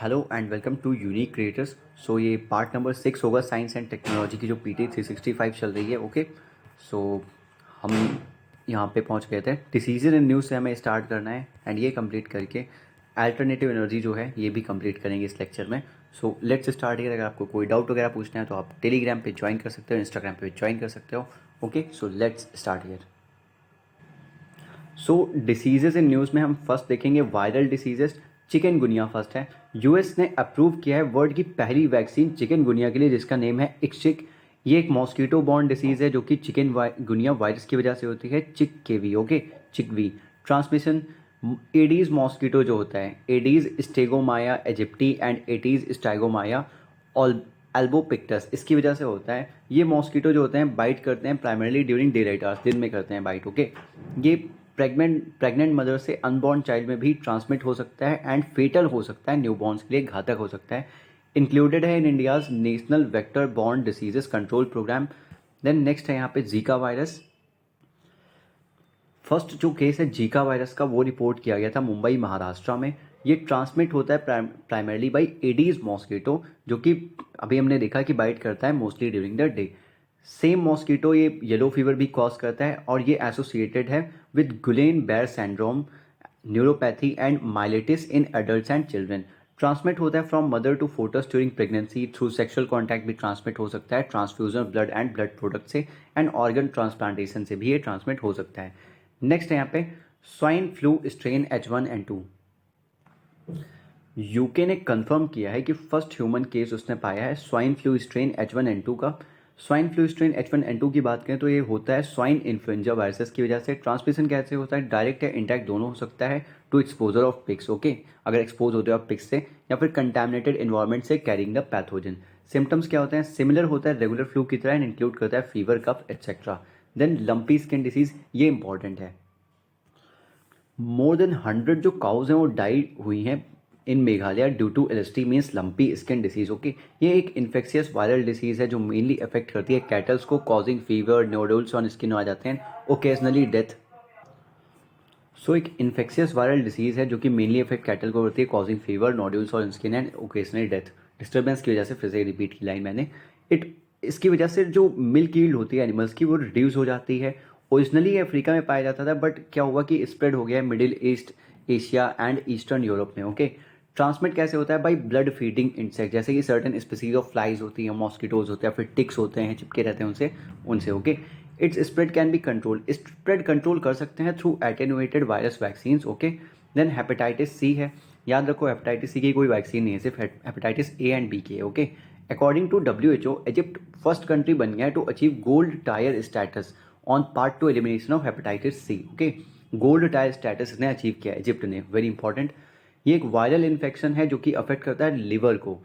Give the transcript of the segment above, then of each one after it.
Hello and welcome to unique creators. So ये part number 6 होगा science and technology की जो PT 365 चल रही है। ओके, सो हम यहाँ पे पहुँच गए थे। डिसीजन इन न्यूज़ से हमें स्टार्ट करना है एंड ये कंप्लीट करके अल्टरनेटिव एनर्जी जो है ये भी कंप्लीट करेंगे इस लेक्चर में। So let's start here. अगर आपको कोई डाउट वगैरह पूछना है तो आप टेलीग्राम पे ज्वाइन कर सकते हो, इंस्टाग्राम पे ज्वाइन कर सकते हो। Okay, so let's start here. So diseases in news में हम फर्स्ट देखेंगे वायरल डिसीजेस। चिकनगुनिया फर्स्ट है। यूएस ने अप्रूव किया है वर्ल्ड की पहली वैक्सीन चिकनगुनिया के लिए जिसका नेम है इक्सिक। ये एक मॉस्किटो बॉर्न डिसीज है जो कि चिकनगुनिया वायरस की वजह से होती है। CHIKV, okay, CHIKV. Transmission Aedes mosquito जो होता है, Aedes Stegomyia aegypti and Aedes Stegomyia albopictus, इसकी वजह से होता है। ये मॉस्किटो जो होते हैं बाइट करते हैं primarily during day light hours, दिन में करते हैं बाइट। ओके, ये प्रेग्नेंट मदर से अनबॉर्न चाइल्ड में भी ट्रांसमिट हो सकता है एंड फेटल हो सकता है, न्यूबॉर्न्स के लिए घातक हो सकता है। इंक्लूडेड है in India's national vector borne diseases control program. Then next है यहाँ पे जीका वायरस। फर्स्ट जो केस है जीका वायरस का वो रिपोर्ट किया गया था मुंबई महाराष्ट्र में। ये ट्रांसमिट होता है प्राइमरली बाई एडीज मॉस्किटो जो कि अभी हमने देखा कि बाइट करता है mostly during the day. Same mosquito ये येलो फीवर भी कॉज करता है और ये एसोसिएटेड है with Guillain Barre syndrome, neuropathy and myelitis in adults and children. Transmit होता है from mother to foetus during pregnancy, through sexual contact भी ट्रांसमिट हो सकता है, transfusion blood and blood product से एंड ऑर्गन ट्रांसप्लांटेशन से भी ये ट्रांसमिट हो सकता है। नेक्स्ट है यहाँ पे swine flu strain H1N2। UK ने कंफर्म किया है कि फर्स्ट ह्यूमन केस उसने पाया है स्वाइन फ्लू स्ट्रेन H1N2 का। स्वाइन फ्लू स्ट्रेन H1N2 की बात करें तो ये होता है स्वाइन इन्फ्लुएंजा वायरस की वजह से। ट्रांसमिशन कैसे होता है, डायरेक्ट या इंटैक्ट दोनों हो सकता है to exposure of pigs. Okay, अगर एक्सपोज होते हो आप पिग्स से या फिर कंटामिनेटेड इन्वायरमेंट से कैरिंग द पैथोजन। सिम्टम्स क्या होते हैं, सिमिलर होता है रेगुलर फ्लू की तरह एंड इंक्लूड करता है fever, cough etcetera. Then lumpy skin disease, ये इंपॉर्टेंट है। मोर देन 100 जो काउज हैं वो डाई हुई हैं in Meghalaya due to LSD means lumpy skin disease. Okay, ये एक इन्फेक्शियस वायरल डिसीज है जो मेनली अफेक्ट करती है कैटल्स को, causing fever, nodules on skin आ जाते हैं, ओकेजनली डेथ। सो एक इन्फेक्शियस वायरल डिसीज है जो कि मेनली अफेक्ट कैटल को होती है, causing fever, nodules on skin and occasionally death. Disturbance की वजह से, फिर से रिपीट की लाइन मैंने, इट इसकी वजह से जो मिल्क यील्ड होती है एनिमल्स की वो रिड्यूस हो जाती है। ओरिजिनली अफ्रीका में पाया जाता था बट क्या हुआ कि स्प्रेड हो गया है middle east, Asia and eastern Europe में। ओके, ट्रांसमिट कैसे होता है, बाई ब्लड फीडिंग इंसेक्ट, जैसे कि सर्टन स्पीसीज ऑफ फ्लाइज होती हैं, मॉस्किटोज होते हैं, फिर टिक्स होते हैं चिपके रहते हैं उनसे उनसे okay, it's spread can be control, spread control कर सकते हैं through attenuated virus vaccines. Okay, then hepatitis C है। याद रखो हेपेटाइटिस सी की कोई वैक्सीन नहीं है, सिर्फ हेपेटाइटिस A एंड B की है। Okay, according to WHO Egypt first country बन गया है to achieve gold tier status on part to elimination of hepatitis C. Okay, gold tier status ने अचीव किया इजिप्ट ने, वेरी इंपॉर्टेंट। ये एक वायरल इन्फेक्शन है जो कि अफेक्ट करता है लिवर को।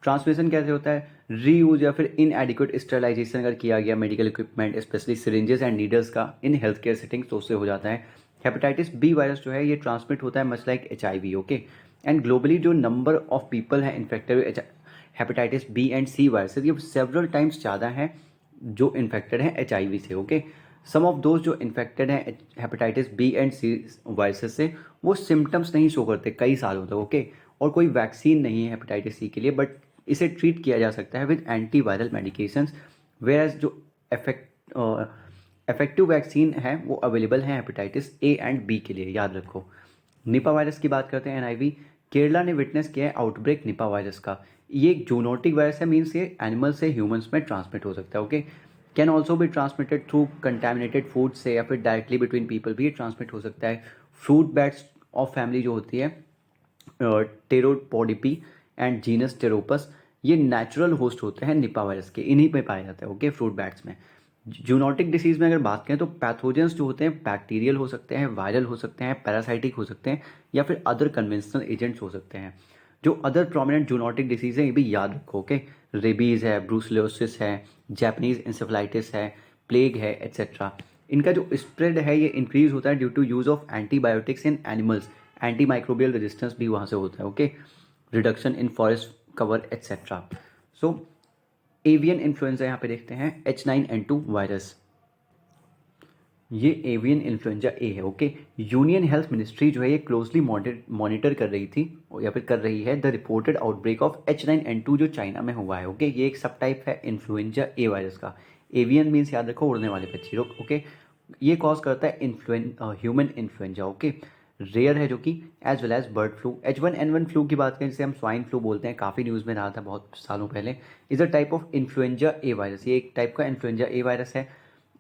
ट्रांसमिशन कैसे होता है, रीयूज या फिर इनएडिक्वेट स्टरलाइजेशन अगर किया गया medical equipment specially syringes and needles का इन हेल्थ केयर सेटिंग्स तो उससे हो जाता है। हेपेटाइटिस बी वायरस जो है ये ट्रांसमिट होता है much like HIV। Okay, and globally जो नंबर ऑफ पीपल हैं infected hepatitis B and C virus ये सेवरल टाइम्स ज़्यादा हैं जो इन्फेक्टेड हैं HIV से। ओके, सम ऑफ दोज जो इन्फेक्टेड हैं hepatitis B and C viruses से वो सिम्टम्स नहीं शो करते कई सालों तक। ओके, और कोई वैक्सीन नहीं है हेपेटाइटिस C के लिए बट इसे ट्रीट किया जा सकता है with antiviral medications, whereas जो इफेक्टिव वैक्सीन है वो अवेलेबल है हेपेटाइटिस A एंड B के लिए। याद रखो। निपा वायरस की बात करते हैं NIV। केरला ने विटनेस किया है आउटब्रेक निपा वायरस का। ये एक जूनोटिक वायरस है, मीन्स ये एनिमल से ह्यूमंस में ट्रांसमिट हो सकता है। ओके, कैन ऑल्सो भी ट्रांसमिटेड थ्रू कंटेमिनेटेड फूड से या फिर डायरेक्टली बिटवीन पीपल भी ट्रांसमिट हो सकता है। फ्रूट बैट्स ऑफ फैमिली जो होती है टेरोपोडिपी एंड जीनस टेरोपस, ये नेचुरल होस्ट होते हैं निपा वायरस के, इन्हीं पे पाया जाता है। ओके, फ्रूट बैट्स में। जूनोटिक डिसीज में अगर बात करें तो पैथोजेंस जो होते हैं बैक्टीरियल हो सकते हैं, वायरल हो सकते हैं, पैरासाइटिक हो सकते हैं या फिर अदर कन्वेंशनल एजेंट्स हो सकते हैं। जो अदर प्रोमिनेंट जूनोटिक डिसीज है ये भी याद रखो। ओके, रेबीज है, ब्रूसलोसिस है, जैपनीज इंसेफेलाइटिस है, प्लेग है एट्सेट्रा। इनका जो स्प्रेड है ये इंक्रीज होता है due to use of antibiotics in animals, antimicrobial resistance भी वहाँ से होता है। Okay, reduction in forest cover etcetera. So avian influenza यहाँ पे देखते हैं H9N2 वायरस। ये एवियन इन्फ्लुएंजा ए है। ओके, यूनियन हेल्थ मिनिस्ट्री जो है ये क्लोजली मॉनिटर कर रही थी या फिर कर रही है the reported outbreak of H9N2 जो चाइना में हुआ है। ओके, ये एक सब टाइप है इन्फ्लुएंजा ए वायरस का। एवियन मीन्स याद रखो उड़ने वाले पक्षी लोग। ओके, ये कॉज करता है ह्यूमन इन्फ्लुएंजा। ओके, रेयर है जो कि as well as bird flu. H1N1 flu की बात करें जिसे हम स्वाइन फ्लू बोलते हैं, काफ़ी न्यूज़ में रहा था बहुत सालों पहले, is a type of influenza A virus. ये एक टाइप का इन्फ्लुएंजा ए वायरस है।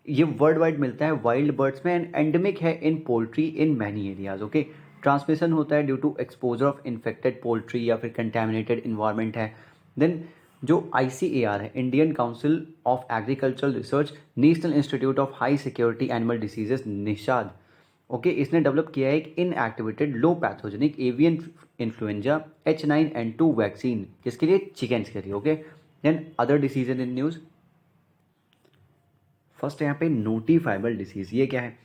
ये वर्ल्ड वाइड मिलता है वाइल्ड बर्ड्स में एंड एंडेमिक है in poultry in many areas. Okay, transmission होता है due to exposure of infected poultry या फिर कंटेमिनेटेड इन्वायरमेंट है। देन जो ICAR है, Indian council of agricultural research, national institute of high security animal diseases, NIHSAD. Okay, इसने develop किया है एक inactivated low pathogenic avian influenza H9N2 vaccine, किसके लिए? चिकन्स के लिए। ओके, देन अदर डिसीज इन न्यूज़। फर्स्ट यहाँ पे नोटिफाइबल डिसीज़। ये क्या है?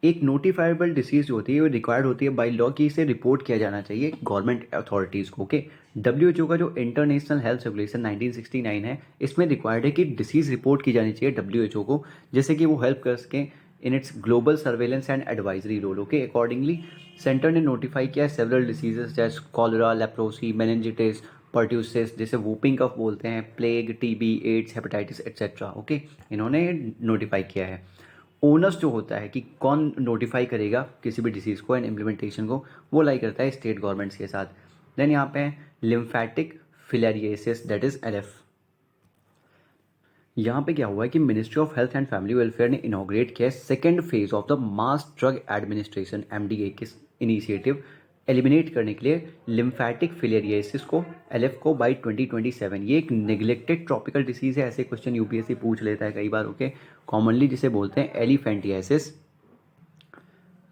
एक नोटिफाइबल डिसीज़ जो होती है वो रिक्वायर्ड होती है बाई लॉ कि इसे रिपोर्ट किया जाना चाहिए गवर्नमेंट अथॉरिटीज़ को। ओके, WHO का जो इंटरनेशनल हेल्थ रेगुलेशन 1969 है, इसमें रिक्वायर्ड है कि डिसीज़ रिपोर्ट की जानी चाहिए WHO को, जैसे कि वो हेल्प कर सकें in its global surveillance and advisory role. Okay, accordingly centre ने नोटिफाई किया है सेवरल डिसीजेस जैसे कॉलरा, लेप्रोसी, मेनिंजिटिस, पर्ट्यूसिस, जिसे वूपिंग कफ बोलते हैं, plague, TB, AIDS, hepatitis etcetera. Okay, इन्होंने नोटिफाई किया है। ओनर्स जो होता है कि कौन नोटिफाई करेगा किसी भी डिसीज़ को एंड इम्प्लीमेंटेशन को, वो लाई करता है स्टेट गवर्नमेंट्स के साथ। देन यहाँ पे लिम्फेटिक फिलेरिएसिस दैट इज LF। यहाँ पे क्या हुआ है कि ministry of health and family welfare ने इनॉग्रेट किया है second phase of the mass drug administration MDA के इनिशिएटिव एलिमिनेट करने के लिए लिम्फेटिक फिलेरिएसिस को, LF को, बाई 2027। ये एक नेग्लेक्टेड ट्रॉपिकल डिसीज़ है, ऐसे क्वेश्चन UPSC पूछ लेता है कई बार। ओके, कॉमनली जिसे बोलते हैं एलिफेंटियासिस।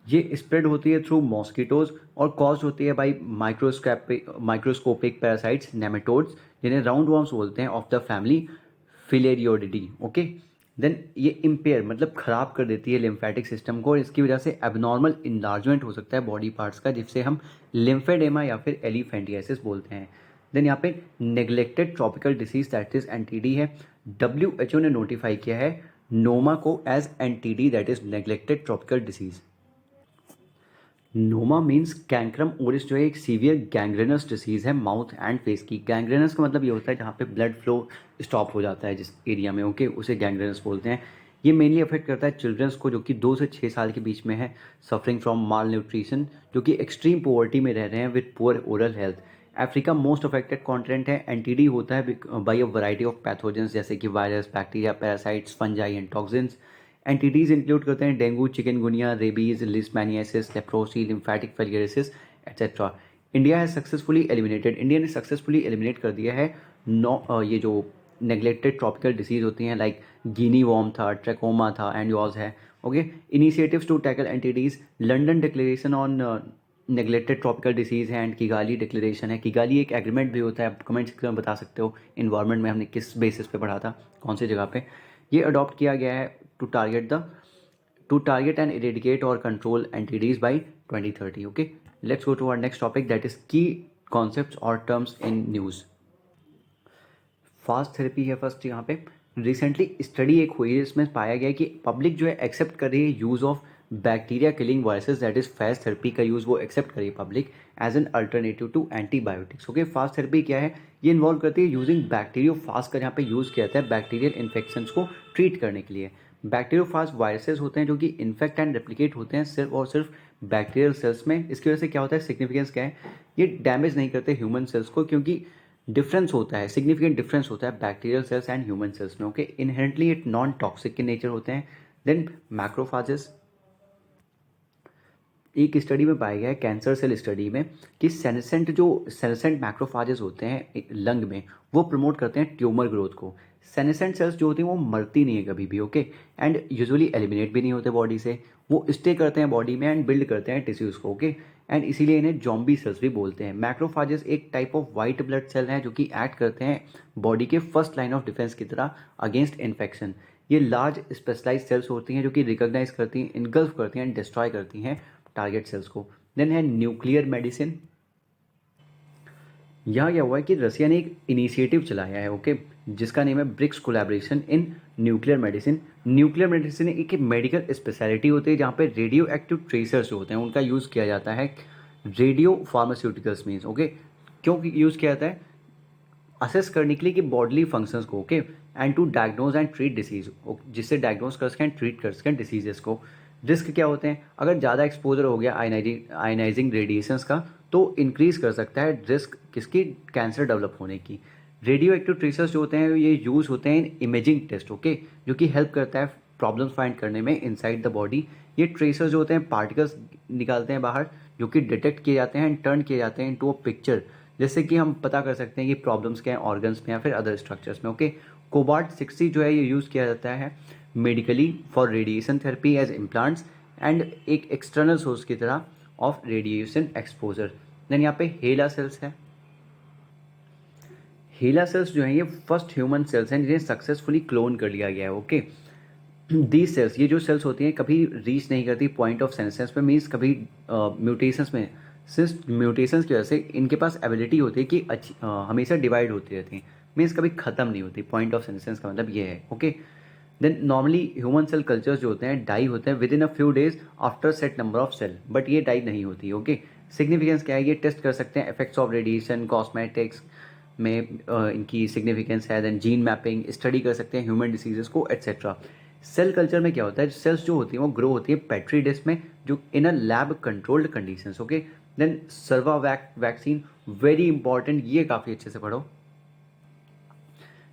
ये स्प्रेड होती है थ्रू मॉस्किटोज और कॉज होती है बाई माइक्रोस्कोपिक पैरासाइट्स, नेमेटोड्स, जिन्हें राउंड वॉर्म्स बोलते हैं, of the family Filarioididae. Okay, then ये इम्पेयर मतलब ख़राब कर देती है लिम्फेटिक सिस्टम को और इसकी वजह से एबनॉर्मल इंलार्जमेंट हो सकता है बॉडी पार्ट्स का, जिससे हम लिम्फेडेमा या फिर एलिफेंटियासिस बोलते हैं। देन यहाँ पे neglected tropical disease that is NTD है। WHO ने नोटिफाई किया है नोमा को as NTD that is neglected tropical disease. Noma means cancrum oris, जो है एक सीवियर गैंग्रेनस डिसीज़ है माउथ एंड फेस की। गैंग्रेनस का मतलब ये होता है जहाँ पे ब्लड फ्लो स्टॉप हो जाता है जिस एरिया में। ओके, उसे गैंग्रेनस बोलते हैं। ये मेनली अफेक्ट करता है चिल्ड्रंस को जो कि 2 से 6 साल के बीच में है, सफरिंग फ्रॉम माल न्यूट्रिशन, जो कि एक्सट्रीम पोवर्टी में रह रहे हैं with poor oral health. Africa most affected continent है। NTD होता है by a variety of pathogens जैसे कि virus, bacteria, parasites, fungi and toxins. Entities include करते हैं dengue, chikungunya, rabies, leishmaniasis, leprosy, lymphatic filariasis etcetera. India ने successfully eliminate कर दिया है ये जो नेग्लेक्टेड ट्रॉपिकल डिसीज होती हैं, लाइक गिनी वॉर्म था, ट्रैकोमा था, एंड है। Okay, initiatives to tackle entities, London declaration on neglected tropical disease है एंड किगाली डिक्लेरेशन है। किगाली एक एग्रीमेंट भी होता है, आप कमेंट सेक्शन में बता सकते हो इन्वायरमेंट में हमने किस बेसिस पे पढ़ा था, कौन सी जगह पे। ये अडॉप्ट किया गया है to target and eradicate or control NTDs by 2030. Okay, let's go to our next topic, that is key concepts or terms in news. Fast therapy है फर्स्ट यहाँ पे। रिसेंटली स्टडी एक हुई है, इसमें पाया गया कि पब्लिक जो है एक्सेप्ट कर रही है use of bacteria killing viruses that is fast therapy का यूज़ वो एक्सेप्ट करिए public as an alternative to antibiotics. Okay, fast therapy क्या है? ये इन्वॉल्व करती है यूजिंग बैक्टीरियोफाज का, जहाँ पे यूज़ किया जाता है बैक्टीरियल इन्फेक्शंस को ट्रीट करने के लिए। बैक्टीरियोफाज वायरसेस होते हैं जो कि इन्फेक्ट एंड रेप्लिकेट होते हैं सिर्फ और सिर्फ बैक्टीरियल सेल्स में। इसकी वजह से क्या होता है, सिग्निफिकेंस क्या है, ये डैमेज नहीं करते ह्यूमन सेल्स को, क्योंकि डिफरेंस होता है, सिग्निफिकेंट डिफरेंस होता है bacterial cells and human cells में। Okay, inherently it non toxic के नेचर होते हैं। देन मैक्रोफाजेस, एक स्टडी में पाया गया है कैंसर सेल स्टडी में कि सेनेसेंट मैक्रोफाजेस होते हैं लंग में, वो प्रमोट करते हैं ट्यूमर ग्रोथ को। सेनेसेंट सेल्स जो होती हैं वो मरती नहीं है कभी भी। ओके, एंड यूजुअली एलिमिनेट भी नहीं होते बॉडी से, वो स्टे करते हैं बॉडी में एंड बिल्ड करते हैं टिश्यूज़ को। ओके, एंड इसीलिए इन्हें जॉम्बी सेल्स भी बोलते हैं। मैक्रोफाजेस एक type of white blood cell हैं जो कि एक्ट करते हैं बॉडी के फर्स्ट लाइन ऑफ डिफेंस की तरह अगेंस्ट इन्फेक्शन। ये लार्ज स्पेशलाइज सेल्स होती हैं जो कि रिकॉग्नाइज करती हैं, इनगल्फ करती हैं, डिस्ट्रॉय करती हैं टारगेट सेल्स को। देन है न्यूक्लियर मेडिसिन। यहाँ क्या हुआ है कि रसिया ने एक इनिशिएटिव चलाया है, ओके, जिसका नेम है BRICS collaboration in nuclear medicine. Nuclear medicine एक मेडिकल स्पेशलिटी होती है जहाँ पे रेडियो एक्टिव ट्रेसर्स जो होते हैं उनका यूज़ किया जाता है रेडियो फार्मास्यूटिकल्स मीन्स, ओके। क्यों यूज़ किया जाता है? असेस करने के लिए कि बॉडली फंक्शंस को, okay, and to diagnose and treat disease, जिससे डायग्नोज कर सकें ट्रीट कर सकें डिसीजेस को। रिस्क क्या होते हैं? अगर ज़्यादा एक्सपोजर हो गया आयनाइजिंग रेडिएशंस का तो इंक्रीज कर सकता है रिस्क किसकी? कैंसर डेवलप होने की। रेडियो एक्टिव ट्रेसर्स जो होते हैं ये यूज़ होते हैं इन इमेजिंग टेस्ट, ओके, जो कि हेल्प करता है प्रॉब्लम्स फाइंड करने में इनसाइड द बॉडी। ये ट्रेसर्स जो होते हैं पार्टिकल्स निकालते हैं बाहर, जो कि डिटेक्ट किए जाते हैं एंड टर्न किए जाते हैं इनटू अ पिक्चर, जिससे कि हम पता कर सकते हैं कि प्रॉब्लम्स क्या हैं ऑर्गन्स में या फिर अदर स्ट्रक्चर्स में, ओके। कोबाल्ट 60 जो है ये यूज़ किया जाता है medically for radiation therapy as implants and एक एक्सटर्नल सोर्स की तरह ऑफ रेडिएशन एक्सपोजर। देन यहाँ पे हेला सेल्स है। हेला सेल्स जो हैं ये फर्स्ट ह्यूमन सेल्स हैं जिन्हें सक्सेसफुली क्लोन कर लिया गया है, ओके। दी सेल्स, ये जो सेल्स होती हैं कभी रीच नहीं करती पॉइंट ऑफ सेंसेस पे, मीन्स कभी म्यूटेशंस में, सिर्फ म्यूटेशंस की वजह से इनके पास एबिलिटी होती है कि हमेशा डिवाइड होती रहती हैं, मीन्स कभी ख़त्म नहीं होती। पॉइंट ऑफ सेंसेस का मतलब ये है, okay. Then normally human cell cultures जो होते हैं डाई होते हैं within a few days after set number of cell, but ये डाई नहीं होती, ओके। सिग्निफिकेंस क्या है? ये टेस्ट कर सकते हैं इफेक्ट्स ऑफ रेडिएशन कॉस्मेटिक्स में, इनकी सिग्निफिकेंस है। देन जीन मैपिंग स्टडी कर सकते हैं ह्यूमन डिसीजेस को एट्सेट्रा। सेल कल्चर में क्या होता है? सेल्स जो होती हैं वो ग्रो होती है पेट्री डिश में, जो in a lab controlled conditions, okay. Then vaccine very important, ये काफ़ी अच्छे से पढ़ो।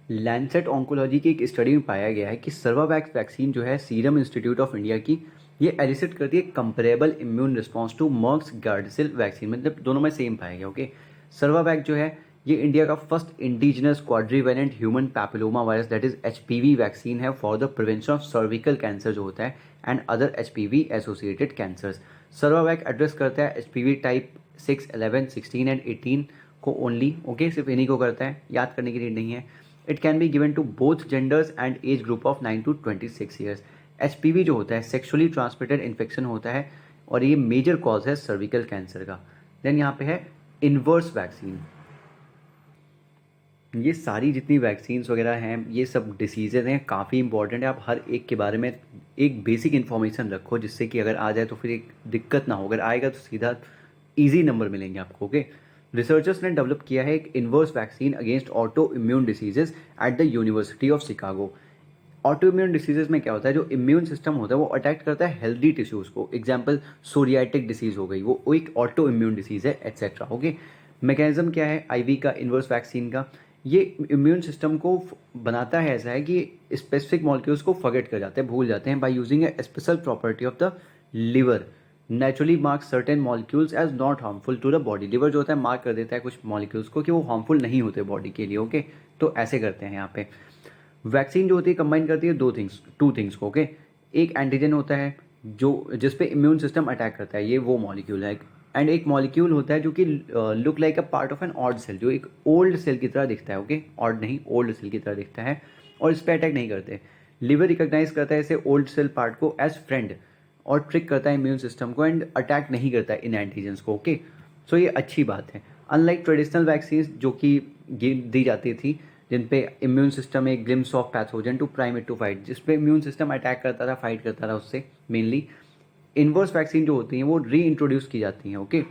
लैंसेट ऑन्कोलॉजी की एक स्टडी में पाया गया है कि सर्वावैक्स वैक्सीन जो है सीरम इंस्टीट्यूट ऑफ इंडिया की, ये एलिसिट करती है comparable immune response to Merck's Gardasil vaccine, मतलब दोनों में सेम पाया गया, ओके। सर्वावैक्स जो है ये इंडिया का first indigenous quadrivalent human papilloma virus that is HPV vaccine है for the prevention of cervical cancer जो होता है and other HPV associated cancers. Cervavac address करता है एचपीवी टाइप 6, 11, 16 एंड 18 को ओनली, ओके, सिर्फ इन्हीं को करता है, याद करने की नीड नहीं है। It can be given to both genders and age group of 9 to 26 years. HPV जो होता है सेक्सुअली ट्रांसमिटेड इन्फेक्शन होता है और ये मेजर कॉज है सर्विकल कैंसर का। देन यहाँ पे है इन्वर्स वैक्सीन। ये सारी जितनी वैक्सीन्स वगैरह हैं ये सब डिसीजेज हैं, काफ़ी इंपॉर्टेंट है। आप हर एक के बारे में एक बेसिक इन्फॉर्मेशन रखो जिससे कि अगर आ जाए तो फिर एक दिक्कत ना हो, अगर आएगा तो सीधा इजी नंबर मिलेंगे आपको, ओके। रिसर्चर्स ने डेवलप किया है एक inverse vaccine against auto immune diseases at the university of Chicago. Auto immune diseases में क्या होता है? जो इम्यून सिस्टम होता है वो अटैक करता है हेल्दी टिश्यूज़ को, एग्जाम्पल सोरियाटिक डिसीज हो गई, वो एक ऑटो इम्यून डिसीज है एट्सेट्रा, ओके। मैकेनिज्म क्या है आईवी का, इन्वर्स वैक्सीन का? ये इम्यून सिस्टम को बनाता है ऐसा है कि स्पेसिफिक मॉलिक्यूल्स को फॉरगेट कर जाते हैं, भूल जाते हैं, by using a special property of the liver naturally mark certain molecules as not harmful to the body. Liver जो होता है मार्क कर देता है कुछ मॉलिक्यूल्स को कि वो हार्मफुल नहीं होते बॉडी के लिए, ओके। तो ऐसे करते हैं यहाँ पे। वैक्सीन जो होती है कंबाइन करती है टू थिंग्स को, ओके। एक एंटीजन होता है जो जिस पे इम्यून सिस्टम अटैक करता है, ये वो मॉलिक्यूल है, एंड एक मॉलिक्यूल होता है जो कि look like a part of an odd cell, जो एक ओल्ड सेल की तरह दिखता है, ओके, ऑड नहीं ओल्ड सेल की तरह दिखता है और इस पर अटैक नहीं करते। लिवर रिकॉग्नाइज करता है इसे ओल्ड सेल पार्ट को एज फ्रेंड और ट्रिक करता है इम्यून सिस्टम को एंड अटैक नहीं करता है इन एंटीजेंस को, ओके। सो ये अच्छी बात है। अनलाइक ट्रेडिशनल वैक्सीन जो कि दी जाती थी जिन पे इम्यून सिस्टम एक glimpse of pathogen to prime it to fight, जिस पे इम्यून सिस्टम अटैक करता था, फाइट करता था उससे मेनली, इन्वर्स वैक्सीन जो होती हैं वो री इंट्रोड्यूस की जाती हैं, ओके।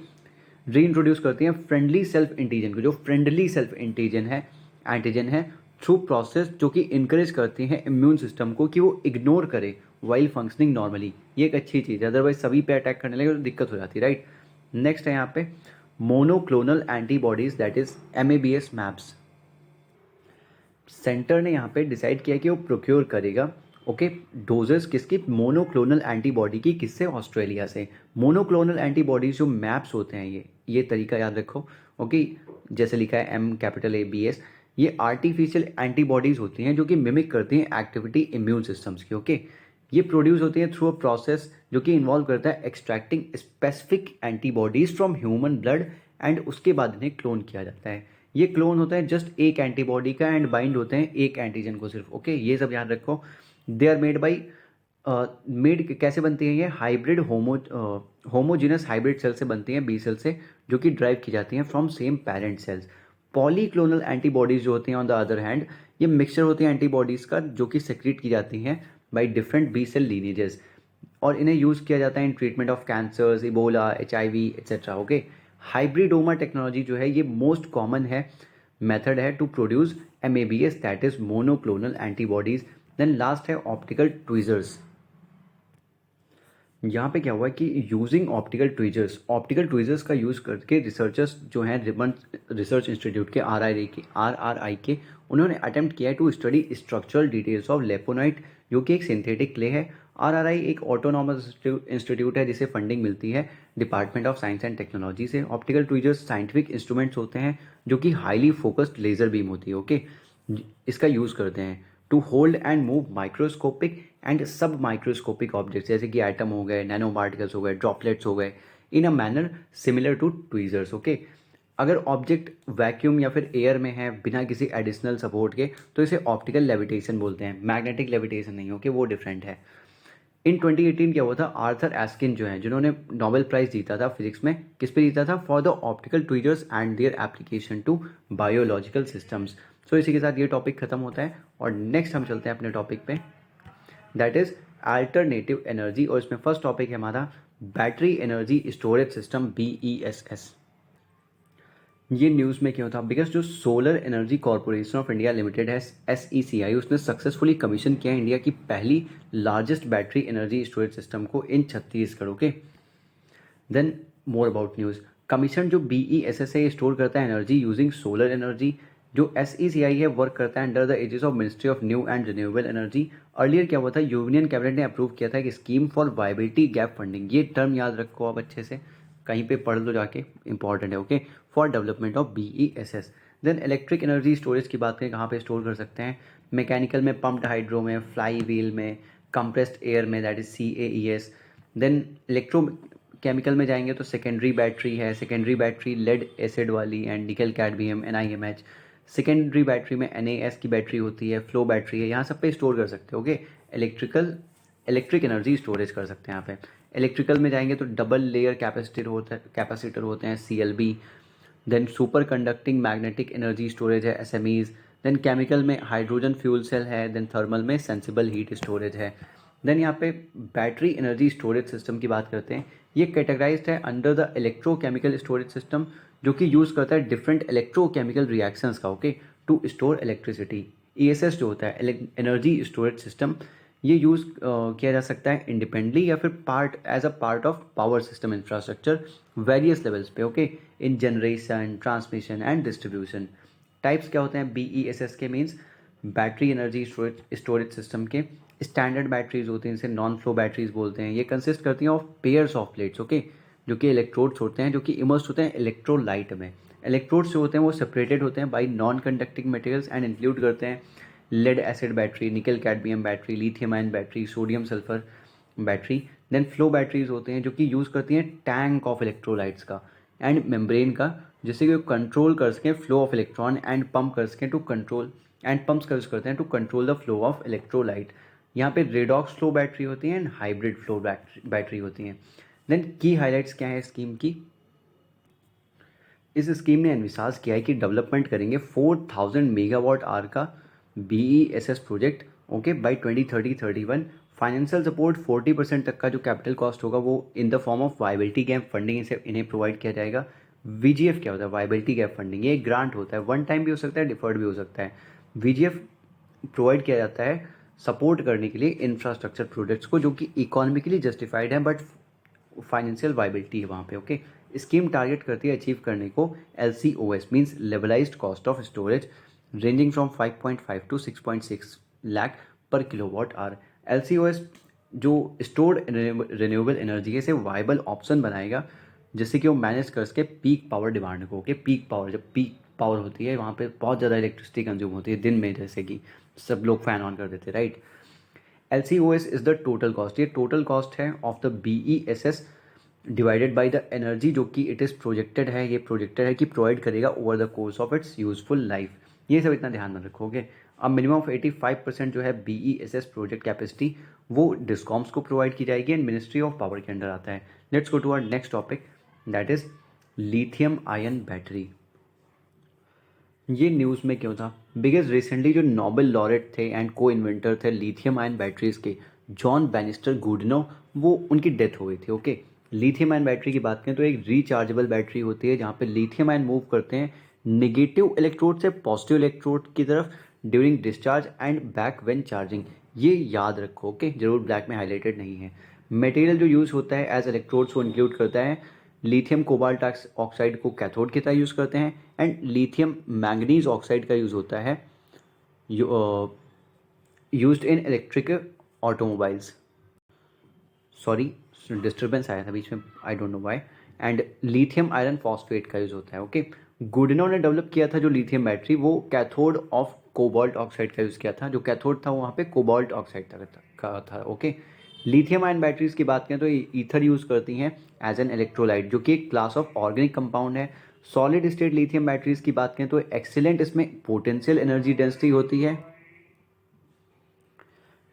री इंट्रोड्यूस करती हैं फ्रेंडली सेल्फ एंटीजन को, जो फ्रेंडली सेल्फ एंटीजन है थ्रू प्रोसेस जो कि इंकरेज करती हैं इम्यून सिस्टम को कि वो इग्नोर करे वाइल फंक्शनिंग नॉर्मली। ये एक अच्छी चीज़ है, अदरवाइज सभी पे अटैक करने लगे तो दिक्कत हो जाती है, राइट। नेक्स्ट है यहाँ पे monoclonal antibodies that is MABS maps. Centre ने यहाँ पे डिसाइड किया कि वो प्रोक्योर करेगा, ओके, डोजेस किसकी? मोनोक्लोनल एंटीबॉडी की, किससे? ऑस्ट्रेलिया से। मोनोक्लोनल एंटीबॉडीज जो मैप्स होते हैं ये तरीका याद रखो, ओके। जैसे लिखा है MABS, ये आर्टिफिशियल एंटीबॉडीज होती हैं जो कि मिमिक करती हैं एक्टिविटी इम्यून सिस्टम्स की, ओके। ये प्रोड्यूस होती हैं थ्रू अ प्रोसेस जो कि इन्वॉल्व करता है extracting specific antibodies from human blood and उसके बाद इन्हें क्लोन किया जाता है। ये क्लोन होता है जस्ट एक एंटीबॉडी का एंड बाइंड होते हैं एक एंटीजन को सिर्फ, ओके। ये सब याद रखो। They are made by made कैसे बनती है? ये हाइब्रिड होमोजीनस हाइब्रिड सेल से बनती हैं, बी सेल से, जो कि ड्राइव की जाती हैं from same parent cells. Polyclonal antibodies जो होती हैं ऑन द अदर हैंड, ये मिक्सचर होती हैं एंटीबॉडीज़ का जो कि सेक्रेट की जाती हैं by different B cell lineages, और इन्हें यूज़ किया जाता है in treatment of cancers, Ebola, HIV etcetera. Okay, hybridoma technology जो है ये मोस्ट कॉमन है मेथड है to produce MABS, that is monoclonal antibodies. Then last है ऑप्टिकल ट्वीजर्स। यहाँ पे क्या हुआ है कि यूजिंग ऑप्टिकल ट्वीजर्स का यूज़ करके रिसर्चर्स जो हैं रिमन रिसर्च इंस्टीट्यूट के RRI के उन्होंने अटेम्प्ट किया है to study structural details of laponite, जो कि एक सिंथेटिक क्ले है। RRI एक ऑटोनॉमस इंस्टीट्यूट है जिसे फंडिंग मिलती है department of science and technology से। ऑप्टिकल ट्वीजर्स साइंटिफिक इंस्ट्रूमेंट्स होते हैं जो कि हाईली फोकस्ड लेजर बीम होती है। ओके, इसका यूज़ करते हैं to hold and move microscopic and submicroscopic objects, जैसे कि एटम हो गए, नैनो पार्टिकल्स हो गए, ड्रॉपलेट्स हो गए, in a manner similar to tweezers. Okay, अगर ऑब्जेक्ट वैक्यूम या फिर एयर में है बिना किसी एडिशनल सपोर्ट के तो इसे ऑप्टिकल लेविटेशन बोलते हैं, मैग्नेटिक लेविटेशन नहीं। ओके, वो डिफरेंट है। इन 2018 क्या हुआ था, आर्थर एस्किन जो हैं जिन्होंने नोबेल प्राइज जीता था फिजिक्स में, किस पे जीता था, for the optical tweezers and their application to biological systems. So इसी के साथ ये टॉपिक खत्म होता है और नेक्स्ट हम चलते हैं अपने टॉपिक पे, दैट इज अल्टरनेटिव एनर्जी। और इसमें फर्स्ट टॉपिक है हमारा battery energy storage system, BESS। ये न्यूज़ में क्यों था, बिकॉज जो solar energy corporation of India limited है, SECI, उसने सक्सेसफुली कमीशन किया इंडिया की पहली largest battery energy storage system को in Chhattisgarh. Okay, then more about news. Commission जो BESS है स्टोर करता है एनर्जी यूजिंग सोलर एनर्जी। जो SECI है वर्क करता है under the aegis of ministry of new and renewable energy. Earlier क्या हुआ था, यूनियन कैबिनेट ने अप्रूव किया था कि scheme for viability gap funding, ये टर्म याद रखो आप अच्छे से, कहीं पे पढ़ लो जाके, इंपॉर्टेंट है। Okay, for development of BESS। Then electric energy storage की बात करें, कहाँ पे स्टोर कर सकते हैं, मैकेनिकल में, पम्प्ड हाइड्रो में, फ्लाई व्हील में, कंप्रेस्ड एयर में, that is CAES। Then electrochemical में जाएंगे तो सेकेंडरी बैटरी है, सेकेंडरी बैटरी लेड एसिड वाली and nickel cadmium NiMH। Secondary battery में NAS की बैटरी होती है, फ्लो बैटरी है, यहाँ सब पे स्टोर कर सकते हो। ओके, इलेक्ट्रिक एनर्जी स्टोरेज कर सकते हैं यहाँ पे। इलेक्ट्रिकल में जाएंगे तो डबल लेयर कैपेसिटर होते हैं, CLB। Then superconducting magnetic energy storage है, SMEs। देन केमिकल में हाइड्रोजन फ्यूल सेल है। देन थर्मल में सेंसिबल हीट स्टोरेज है। देन यहाँ पे बैटरी एनर्जी स्टोरेज सिस्टम की बात करते हैं, ये कैटेगराइज्ड है under the electrochemical storage system, जो कि यूज़ करता है डिफरेंट इलेक्ट्रोकेमिकल रिएक्शंस का, okay, to store electricity. ESS जो होता है एनर्जी स्टोरेज सिस्टम, ये यूज़ किया जा सकता है इंडिपेंडेंटली या फिर as a part of power system infrastructure various levels पे। Okay, in generation, transmission and distribution. Types क्या होते हैं BESS के, means battery energy storage system के स्टैंडर्ड बैटरीज होती हैं, इसे नॉन फ्लो बैटरीज बोलते हैं। ये कंसिस्ट करती हैं of pairs of plates, okay, जो कि इलेक्ट्रोड्स होते हैं, जो कि इमर्स्ड होते हैं इलेक्ट्रोलाइट में। इलेक्ट्रोड्स जो होते हैं वो सेपरेटेड होते हैं by non conducting materials and include करते हैं lead acid battery, nickel cadmium battery, lithium ion battery, sodium sulphur battery. Then flow batteries होते हैं जो कि यूज़ करती हैं टैंक ऑफ इलेक्ट्रोलाइट्स का एंड मेम्ब्रेन का, जिससे कि कंट्रोल कर सकें flow of electron and pump कर सकें टू कंट्रोल एंड पंप्स का यूज़ करते हैं to control the flow of electrolyte. यहाँ पे रेडॉक्स फ्लो बैटरी होती है एंड हाइब्रिड फ्लो बैटरी होती हैं। देन की हाईलाइट्स क्या है स्कीम की, इस स्कीम ने एनविसाज किया है कि डेवलपमेंट करेंगे 4000 मेगावाट आवर का BESS project, okay, by 2030-31। Financial support 40% तक का जो कैपिटल कॉस्ट होगा वो इन the form of viability gap funding इसे इन्हें प्रोवाइड किया जाएगा। VGF क्या होता है, वायबिलिटी गैप फंडिंग, ये एक ग्रांट होता है, वन टाइम भी हो सकता है, डिफर्ड भी हो सकता है। VGF प्रोवाइड किया जाता है सपोर्ट करने के लिए इंफ्रास्ट्रक्चर प्रोजेक्ट्स को जो कि इकोनॉमिकली जस्टिफाइड है बट फाइनेंशियल वायबिलिटी है वहाँ पे। ओके, स्कीम टारगेट करती है अचीव करने को LCOS, means levelised cost of storage, ranging from 5.5 to 6.6 lakh per kilowatt hour. LCOS जो स्टोर्ड रिन्यूएबल एनर्जी है इसे वाइबल ऑप्शन बनाएगा, जिससे कि वो मैनेज कर सके पीक पावर डिमांड को। ओके, पीक पावर, जब पीक पावर होती है वहाँ पे बहुत ज़्यादा इलेक्ट्रिसिटी कंज्यूम होती है दिन में, जैसे कि सब लोग फैन ऑन कर देते हैं, right. LCOS is the total cost, ये टोटल कॉस्ट है of the BESS divided by the energy जो कि इट इज़ प्रोजेक्टेड है, ये प्रोजेक्टेड है कि प्रोवाइड करेगा over the course of its useful life. ये सब इतना ध्यान में रखोगे। अब मिनिमम ऑफ 85% जो है BESS प्रोजेक्ट कैपेसिटी वो डिस्कॉम्स को प्रोवाइड की जाएगी एंड मिनिस्ट्री ऑफ पावर के अंडर आता है। Let's go to our next topic, that is lithium ion battery. ये न्यूज़ में क्यों था? बिकॉज रिसेंटली जो नोबेल लॉरेट थे एंड को इन्वेंटर थे लिथियम आयन बैटरीज के, जॉन बैनिस्टर गुडनो, वो उनकी डेथ हो गई थी। ओके, लिथियम आयन बैटरी की बात करें तो एक रिचार्जेबल बैटरी होती है जहाँ पे लिथियम आयन मूव करते हैं नेगेटिव इलेक्ट्रोड से पॉजिटिव इलेक्ट्रोड की तरफ during discharge and back when charging. ये याद रखो। ओके, जरूर ब्लैक में हाईलाइटेड नहीं है। मटेरियल जो यूज़ होता है एज इलेक्ट्रोड्स को इंक्लूड करता है लिथियम कोबाल्ट ऑक्साइड को कैथोड की तरह यूज़ करते हैं एंड लिथियम मैंगनीज ऑक्साइड का यूज़ होता है used in electric automobiles. Sorry, disturbance आया था बीच में, I don't know why. And lithium iron phosphate का यूज़ होता है। ओके, गुडनो ने डेवलप किया था जो लिथियम बैटरी, वो कैथोड ऑफ कोबाल्ट ऑक्साइड का यूज़ किया था। जो कैथोड था वहाँ पे कोबाल्ट ऑक्साइड का था। ओके, लिथियम आयन बैटरीज की बात करें तो ये ईथर यूज़ करती हैं एज एन इलेक्ट्रोलाइट, जो कि एक क्लास ऑफ ऑर्गेनिक कंपाउंड है। सॉलिड स्टेट लिथियम बैटरीज की बात करें तो एक्सीलेंट इसमें पोटेंशियल एनर्जी डेंसिटी होती है।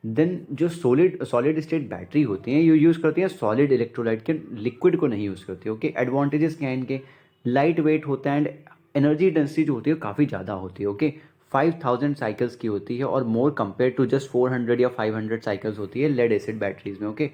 देन जो सॉलिड स्टेट बैटरी होती हैं ये यूज़ करती हैं सॉलिड इलेक्ट्रोलाइट के, लिक्विड को नहीं यूज़ करती। ओके, एडवांटेजेस क्या हैं इनके? लाइट वेट होता है एंड एनर्जी डेंसिटी जो होती है काफ़ी ज़्यादा होती है। ओके, 5000 साइकिल्स की होती है और मोर कंपेयर टू जस्ट 400 या 500 साइकिल्स होती है लेड एसिड बैटरीज में। Okay,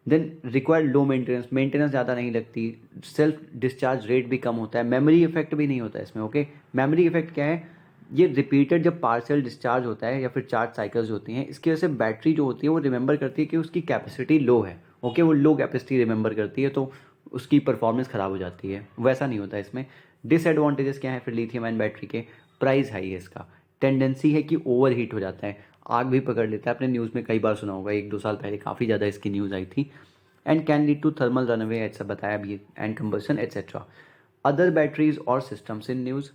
then required low maintenance, maintenance ज़्यादा नहीं लगती। सेल्फ डिस्चार्ज रेट भी कम होता है। मेमोरी इफेक्ट भी नहीं होता है इसमें। ओके, मेमोरी इफेक्ट क्या है? ये रिपीटेड जब पार्शियल डिस्चार्ज होता है या फिर चार्ज साइकिल्स होती हैं, इसकी वजह से बैटरी जो होती है वो रिमेंबर करती है कि उसकी कैपेसिटी लो है। ओके, वो लो कैपेसिटी रिमेंबर करती है तो उसकी परफॉर्मेंस ख़राब हो जाती है। वैसा नहीं होता इसमें। डिसएडवांटेजेस क्या है फिर लिथियम आयन बैटरी के? प्राइस हाई है इसका, टेंडेंसी है कि ओवर हीट हो जाता है, आग भी पकड़ लेता है। आपने न्यूज़ में कई बार सुना होगा, 1-2 साल पहले काफ़ी ज़्यादा इसकी न्यूज़ आई थी। And can lead to thermal runaway, ऐसा बताया भी, and combustion etcetera. Other batteries और सिस्टम्स इन न्यूज़।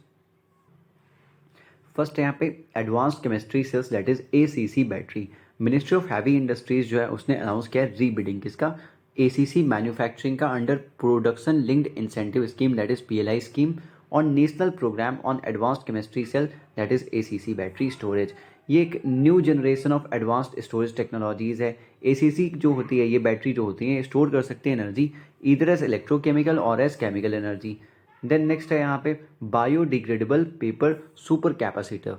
फर्स्ट है यहाँ पे advanced chemistry cells, that is ACC battery. Ministry of heavy industries जो है उसने अनाउंस किया है रीबिडिंग किसका? ACC मैन्युफैक्चरिंग का under production linked incentive scheme, that is PLI scheme, on national programme on advanced chemistry cell, that is ACC battery storage. ये एक new generation of advanced storage technologies है। ACC जो होती है, ये battery जो होती है स्टोर कर सकते हैं एनर्जी इधर एज इलेक्ट्रोकेमिकल और as chemical energy. Then next है यहाँ पे biodegradable paper super capacitor.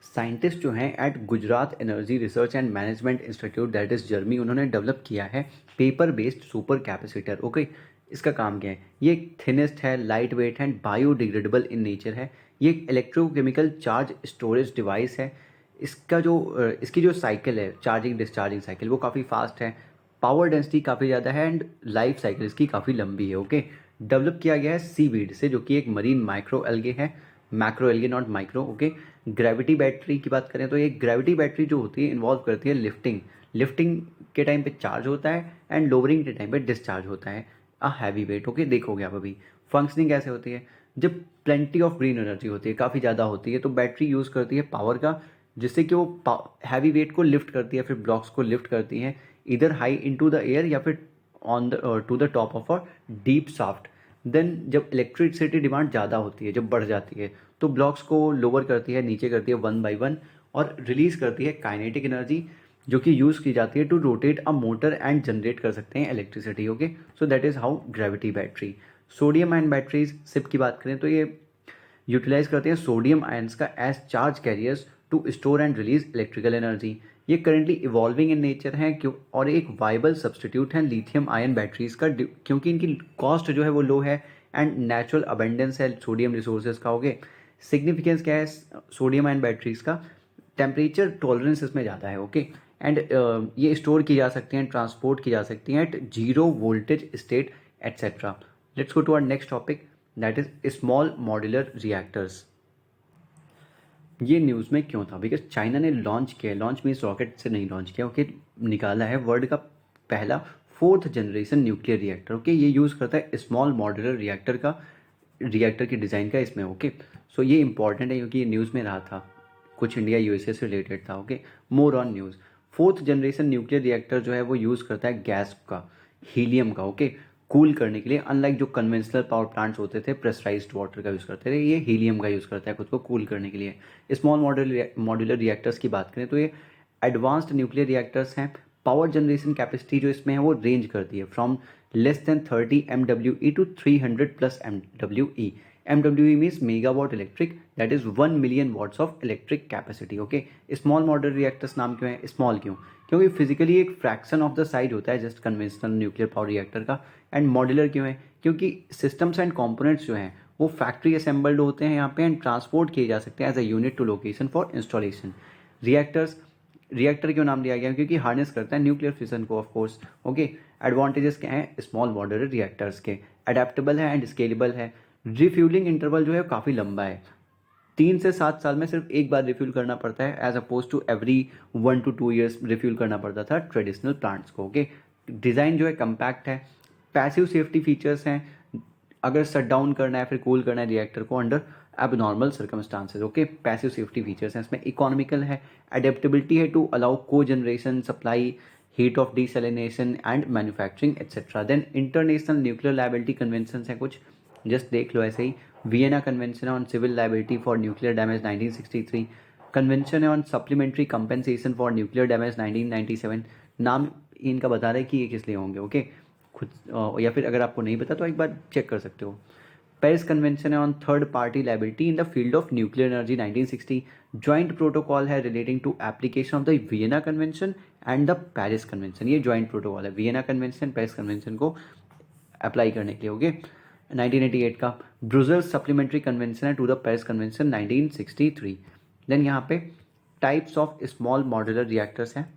Scientist जो हैं at Gujarat energy research and management institute, that is Germany, उन्होंने डेवलप किया है paper based super capacitor. Okay, इसका काम क्या है? ये थिनेस्ट है, लाइट वेट है, बायोडिग्रेडेबल इन नेचर है। ये एक इलेक्ट्रोकेमिकल चार्ज स्टोरेज डिवाइस है। इसकी जो साइकिल है, चार्जिंग डिस्चार्जिंग साइकिल, वो काफ़ी फास्ट है। पावर डेंसिटी काफ़ी ज़्यादा है एंड लाइफ साइकिल इसकी काफ़ी लंबी है। ओके, डेवलप किया गया है सीवीड से, जो कि एक मरीन माइक्रो एल्गे है, macro algae not micro. Okay, gravity battery की बात करें तो ये ग्रेविटी बैटरी जो होती है इन्वॉल्व करती है लिफ्टिंग। लिफ्टिंग के टाइम पे चार्ज होता है एंड लोअरिंग के टाइम पे डिस्चार्ज होता है अ हैवी वेट। ओके, देखोगे आप अभी फंक्शनिंग कैसे होती है। जब प्लेंटी ऑफ ग्रीन एनर्जी होती है, काफ़ी ज़्यादा होती है, तो बैटरी यूज़ करती है पावर का, जिससे कि वो हैवी वेट को लिफ्ट करती है, फिर ब्लॉक्स को लिफ्ट करती है इधर हाई इनटू द एयर या फिर on the to the top of a deep shaft. Then जब इलेक्ट्रिसिटी डिमांड ज़्यादा होती है, जब बढ़ जाती है, तो ब्लॉक्स को लोअर करती है, नीचे करती है 1 by 1, और रिलीज करती है काइनेटिक एनर्जी, जो कि यूज़ की जाती है to rotate a motor and generate कर सकते हैं electricity. Okay, so that is how gravity battery. Sodium ion batteries सिप की बात करें तो ये यूटिलाइज करते हैं सोडियम आयंस का as charge carriers to store and release electrical energy. ये करेंटली इवॉल्विंग इन नेचर है क्यों, और एक वाइबल सब्सटीट्यूट है लिथियम आयन बैटरीज का, क्योंकि इनकी कॉस्ट जो है वो लो है एंड नेचुरल अबेंडेंस है सोडियम रिसोर्सेज का। ओके, सिग्निफिकेंस क्या है सोडियम आयन बैटरीज का? टेम्परेचर टॉलरेंस इसमें ज़्यादा है। ओके, एंड ये स्टोर की जा सकती हैं, ट्रांसपोर्ट की जा सकती हैं at zero voltage state etcetera. Let's go to our next topic, that is small modular reactors. ये न्यूज़ में क्यों था? बिकॉज चाइना ने लॉन्च किया, लॉन्च मीन्स रॉकेट से नहीं लॉन्च किया। ओके, निकाला है वर्ल्ड का पहला 4th generation nuclear reactor. Okay, ये यूज़ करता है स्मॉल मॉड्यूलर रिएक्टर का, रिएक्टर की डिज़ाइन का इसमें। ओके, सो ये इंपॉर्टेंट है क्योंकि ये न्यूज़ में रहा था, कुछ इंडिया USA से रिलेटेड था। Okay, more on news. 4th generation nuclear reactor जो है वो यूज़ करता है गैस का, हीलियम का। ओके, कूल करने के लिए, अनलाइक जो कन्वेंशनल पावर प्लांट्स होते थे प्रेशराइज्ड वाटर का यूज़ करते थे, ये हीलियम का यूज़ करता है खुद को कूल करने के लिए। स्मॉल मॉड्यूलर रिएक्टर्स की बात करें तो ये एडवांस्ड न्यूक्लियर रिएक्टर्स हैं। पावर जनरेशन कैपेसिटी जो इसमें है वो रेंज करती है from less than 30 MWE to 300+ MWE। MWE means megawatt electric, that is 1 million watts of electric capacity. Okay, small model reactors नाम क्यों है स्मॉल क्यों? क्योंकि फिजिकली एक फ्रैक्शन ऑफ द साइज होता है just conventional nuclear power reactor का। And modular क्यों है? क्योंकि सिस्टम्स एंड कंपोनेंट्स जो हैं वो फैक्ट्री असेंबल्ड होते हैं यहाँ पे एंड ट्रांसपोर्ट किए जा सकते हैं as a unit to location for installation. Reactor क्यों नाम दिया गया? क्योंकि हार्नेस करता है न्यूक्लियर फिशन को ऑफ कोर्स। ओके, एडवांटेजेस क्या हैं स्मॉल मॉड्यूलर रिएक्टर्स के? अडेप्टेबल है एंड स्केलेबल है। रिफ्यूलिंग इंटरवल जो है काफ़ी लंबा है, 3 से 7 साल में सिर्फ एक बार रिफ्यूल करना पड़ता है as opposed to every 1 to 2 years refuel करना पड़ता था ट्रेडिशनल प्लांट्स को। ओके, डिज़ाइन जो है कम्पैक्ट है। पैसिव सेफ्टी फीचर्स हैं, अगर शट डाउन करना है फिर कूल करना है रिएक्टर को under abnormal circumstances. Okay, passive safety features हैं इसमें। इकोनॉमिकल है, अडेप्टेबिलिटी है to allow cogeneration, supply, heat of desalination and manufacturing etcetera. Then international nuclear liability convention है कुछ, जस्ट देख लो ऐसे ही। Vienna convention on civil liability for nuclear damage 1963, convention on supplementary compensation for nuclear damage 1997। नाम इनका बता रहे हैं कि ये किस लिए होंगे। ओके, खुद या फिर अगर आपको नहीं पता तो एक बार चेक कर सकते हो। Paris convention on third party liability in the field of nuclear energy 1960, joint protocol है relating to application of the Vienna convention and the Paris convention. ये जॉइंट प्रोटोकॉल है वियना कन्वेंशन पेरिस कन्वेंशन को apply करने के लिए। Okay, 1988 का Brussels supplementary convention है to the Paris convention 1963। Then यहाँ पे types of small modular reactors हैं।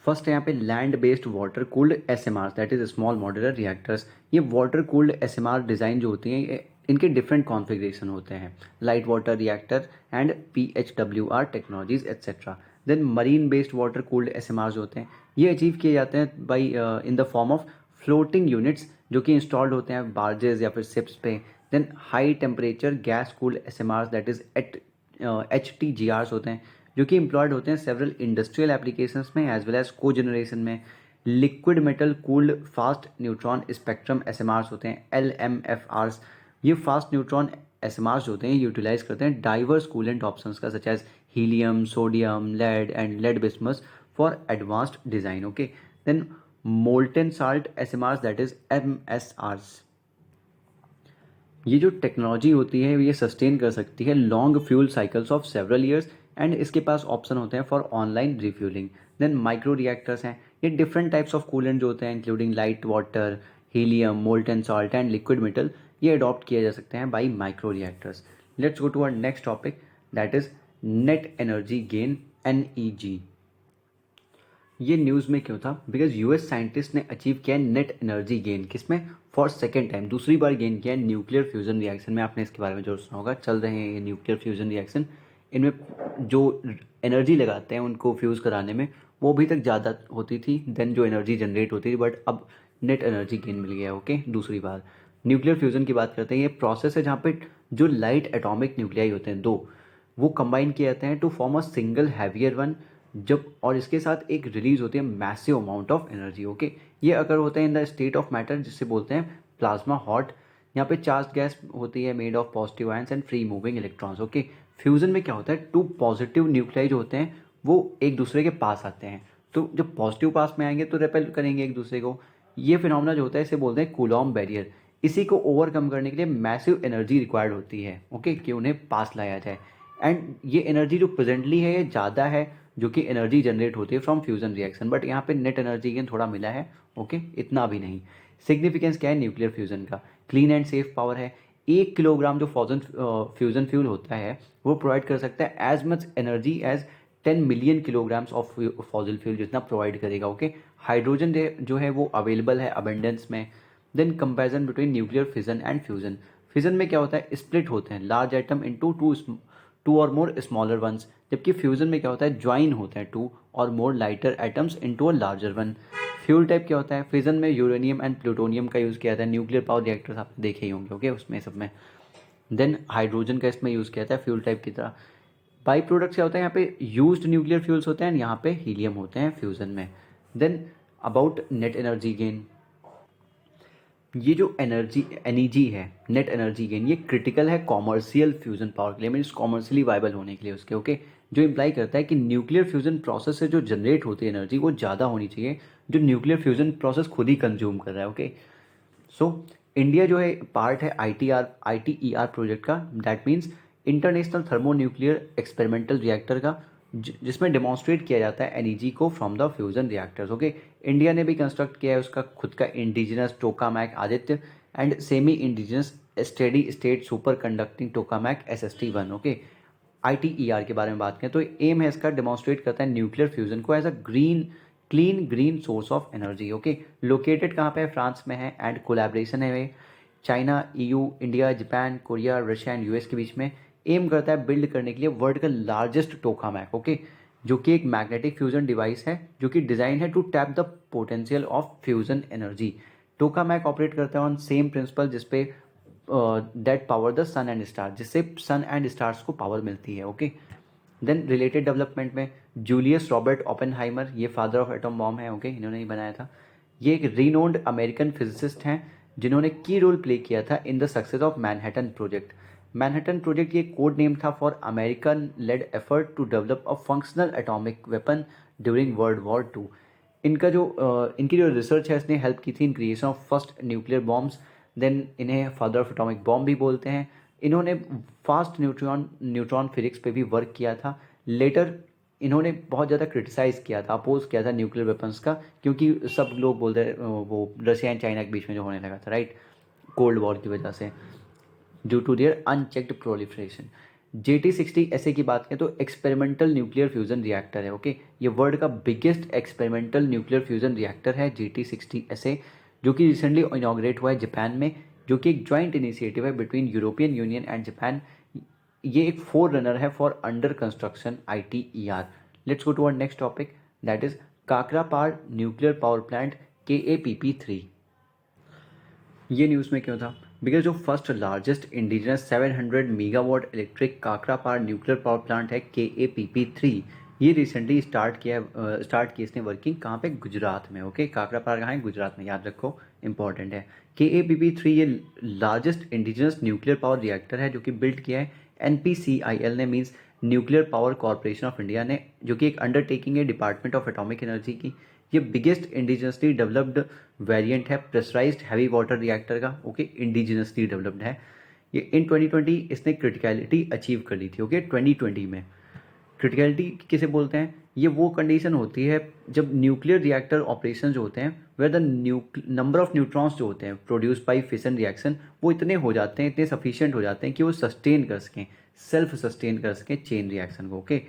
फर्स्ट है यहाँ पे land based water cooled SMR, that is small modular reactors. ये वाटर कूल्ड SMR डिज़ाइन जो होती हैं इनके डिफरेंट कॉन्फ़िगरेशन होते हैं, light water reactor and PHWR technologies etcetera. Then marine based water cooled SMRs होते हैं, ये अचीव किए जाते हैं by in the form of floating units जो कि इंस्टॉल्ड होते हैं बार्जेस या फिर शिप्स पे। Then high temperature gas cooled SMRs that is HTGRs होते हैं जो कि एम्प्लॉयड होते हैं सेवरल इंडस्ट्रियल एप्लीकेशंस में as well as cogeneration में। Liquid metal cooled fast neutron spectrum SMRs होते हैं LMFRs। ये फास्ट न्यूट्रॉन SMRs होते हैं यूटिलाइज करते हैं डाइवर्स कूलेंट ऑप्शंस का such as helium, sodium, lead and lead bismuth for advanced design. Okay, then molten salt SMRs that is MSRs। ये जो टेक्नोलॉजी होती है ये सस्टेन कर सकती है long fuel cycles of several years and इसके पास ऑप्शन होते हैं for online refuelling. Then micro reactors हैं, ये डिफरेंट टाइप्स ऑफ कूलेंट जो होते हैं including light water, helium, molten salt and liquid metal, ये अडॉप्ट किया जा सकते हैं by micro reactors. Let's go to our next topic that is net energy gain NEG। ये न्यूज़ में क्यों था? बिकॉज US साइंटिस्ट ने अचीव किया है नेट एनर्जी गेन, किसमें? फॉर सेकेंड टाइम, दूसरी बार गेन किया है न्यूक्लियर फ्यूजन रिएक्शन में। आपने इसके बारे में जरूर सुना होगा, चल रहे हैं ये न्यूक्लियर फ्यूजन रिएक्शन। इनमें जो एनर्जी लगाते हैं उनको फ्यूज़ कराने में वो अभी तक ज़्यादा होती थी देन जो एनर्जी जनरेट होती थी, बट अब नेट एनर्जी गेन मिल गया है। ओके, दूसरी बार न्यूक्लियर फ्यूजन की बात करते हैं। ये प्रोसेस है जहाँ पे जो लाइट एटॉमिक न्यूक्लियाई होते हैं दो, वो कंबाइन किए जाते हैं to form a single heavier one, जब और इसके साथ एक रिलीज होती है massive amount of energy. Okay, ये अगर होता है in the state of matter जिसे बोलते हैं प्लाज्मा हॉट। यहाँ पे चार्ज गैस होती है made of positive ions and free moving electrons. Okay, fusion में क्या होता है, टू पॉजिटिव न्यूक्लियाई जो होते हैं वो एक दूसरे के पास आते हैं, तो जब पॉजिटिव पास में आएंगे तो रिपेल करेंगे एक दूसरे को। ये फिनोमेना जो होता है इसे बोलते हैं कूलॉम बैरियर। इसी को ओवरकम करने के लिए मैसिव एनर्जी रिक्वायर्ड होती है। ओके, कि उन्हें पास लाया जाए। एंड ये एनर्जी जो प्रेजेंटली है ये ज़्यादा है जो कि एनर्जी जनरेट होती है फ्रॉम फ्यूजन रिएक्शन, बट यहाँ पे नेट एनर्जी गेन थोड़ा मिला है। ओके, इतना भी नहीं। सिग्निफिकेंस क्या है न्यूक्लियर फ्यूजन का? क्लीन एंड सेफ पावर है। 1 किलोग्राम जो फ्यूजन फ्यूल होता है वो प्रोवाइड कर सकता है as much energy as 10 million kilograms of fossil fuel जितना प्रोवाइड करेगा। ओके, हाइड्रोजन जो है वो अवेलेबल है अबेंडेंस में। Then comparison between nuclear fission and fusion. Fission में क्या होता है, स्प्लिट होते हैं लार्ज एटम इनटू टू और मोर स्मॉलर वंस, जबकि फ्यूजन में क्या होता है, ज्वाइन होते हैं 2 और more lighter atoms into a larger one. Fuel type क्या होता है, फिजन में यूरेनियम एंड प्लूटोनियम का यूज़ किया जाता है। न्यूक्लियर पावर रिएक्टर्स आपने देखे ही होंगे। ओके, उसमें सब में। देन हाइड्रोजन का इसमें यूज़ किया जाता है फ्यूल टाइप की तरह। बाई प्रोडक्ट्स क्या होता है, यहाँ पे यूज्ड न्यूक्लियर फ्यूल्स होते हैं, यहाँ पे हीलियम होते हैं फ्यूजन में। Then about net energy gain, ये जो एनर्जी है नेट एनर्जी गेन, ये क्रिटिकल है कॉमर्शियल फ्यूजन पावर के लिए, मीन्स कॉमर्शियली वाइबल होने के लिए उसके। ओके, जो इम्प्लाई करता है कि न्यूक्लियर फ्यूजन प्रोसेस से जो जनरेट होती है एनर्जी वो ज़्यादा होनी चाहिए जो न्यूक्लियर फ्यूजन प्रोसेस खुद ही कंज्यूम कर रहा है। ओके, सो इंडिया जो है पार्ट है ITER प्रोजेक्ट का, that means international thermo nuclear experimental reactor का, जिसमें डेमोन्स्ट्रेट किया जाता है एनर्जी को from the fusion reactors. Okay, India ने भी कंस्ट्रक्ट किया है उसका खुद का indigenous tokamak Aditya and semi indigenous steady state super conducting tokamak SST-1। Okay, ITER के बारे में बात करें तो एम है इसका, डेमोन्स्ट्रेट करता है न्यूक्लियर फ्यूजन को as a clean green source of energy. Okay, located कहाँ पे है, फ्रांस में है एंड कोलैबोरेशन है China, EU, India, Japan, Korea, Russia and US के बीच में। एम करता है बिल्ड करने के लिए वर्ल्ड का लार्जेस्ट टोकामैक। ओके, जो कि एक मैग्नेटिक फ्यूजन डिवाइस है जो कि डिजाइन है to tap the potential of fusion energy. Tokamak operate करता है ऑन सेम प्रिंसिपल जिसपे that power the sun and star, जिससे सन एंड स्टार्स को पावर मिलती है। ओके, देन रिलेटेड डेवलपमेंट में जूलियस रॉबर्ट ओपेनहाइमर, ये फादर ऑफ एटम बॉम्ब है। ओके, इन्होंने ही बनाया था। ये एक रीनोन्ड अमेरिकन फिजिसिस्ट हैं जिन्होंने की रोल प्ले किया था in the success of Manhattan project. Manhattan project ये कोड नेम था for American led effort to develop a functional atomic weapon during world war 2। इनकी जो रिसर्च है इसने हेल्प की थी in creation of first nuclear bombs. Then इन्हें father of atomic bomb भी बोलते हैं। इन्होंने फास्ट न्यूट्रॉन फिजिक्स पे भी वर्क किया था। लेटर इन्होंने बहुत ज़्यादा क्रिटिसाइज़ किया था, अपोज किया था न्यूक्लियर वेपन्स का, क्योंकि सब लोग बोलते हैं वो रशिया एंड चाइना के बीच में जो होने लगा था, राइट, कोल्ड वॉर की वजह से, due to their unchecked proliferation. JT60SA की बात करें तो एक्सपेरिमेंटल न्यूक्लियर फ्यूजन रिएक्टर है। ओके, ये वर्ल्ड का biggest experimental nuclear fusion reactor है JT60SA, जो कि रिसेंटली इनॉग्रेट हुआ है जापान में, जो कि एक जॉइंट इनिशिएटिव है between European Union and Japan. ये एक फोर रनर है for under construction ITER। Let's go to our next topic, that is Kakrapar nuclear power plant KAPP3। ये न्यूज़ में क्यों था, बिकॉज जो first largest indigenous 700 megawatt electric Kakrapar nuclear power plant है KAPP3, ये रिसेंटली स्टार्ट की इसने वर्किंग कहाँ पे, गुजरात में। ओके, काकरापाड़ कहाँ है, गुजरात में, याद रखो, इंपॉर्टेंट है। KAPP3 ये largest indigenous nuclear power reactor है जो कि बिल्ड किया है NPCIL ने, means nuclear power corporation of India ने, जो कि एक अंडरटेकिंग है डिपार्टमेंट ऑफ एटॉमिक एनर्जी की। ये बिगेस्ट इंडिजिनसली डेवलप्ड वेरिएंट है प्रेशराइज्ड हैवी वाटर रिएक्टर का। ओके, इंडिजिनसली डेवलप्ड है ये। इन 2020 इसने क्रिटिकलिटी अचीव कर ली थी। ओके, 2020 में। क्रिटिकलिटी किसे बोलते हैं, ये वो कंडीशन होती है जब न्यूक्लियर रिएक्टर ऑपरेशन जो होते हैं where the number of neutrons जो होते हैं प्रोड्यूस बाय फिशन रिएक्शन, वो इतने हो जाते हैं, इतने सफिशिएंट हो जाते हैं कि वो सस्टेन कर सकें, सेल्फ सस्टेन कर सकें चेन रिएक्शन को। ओके,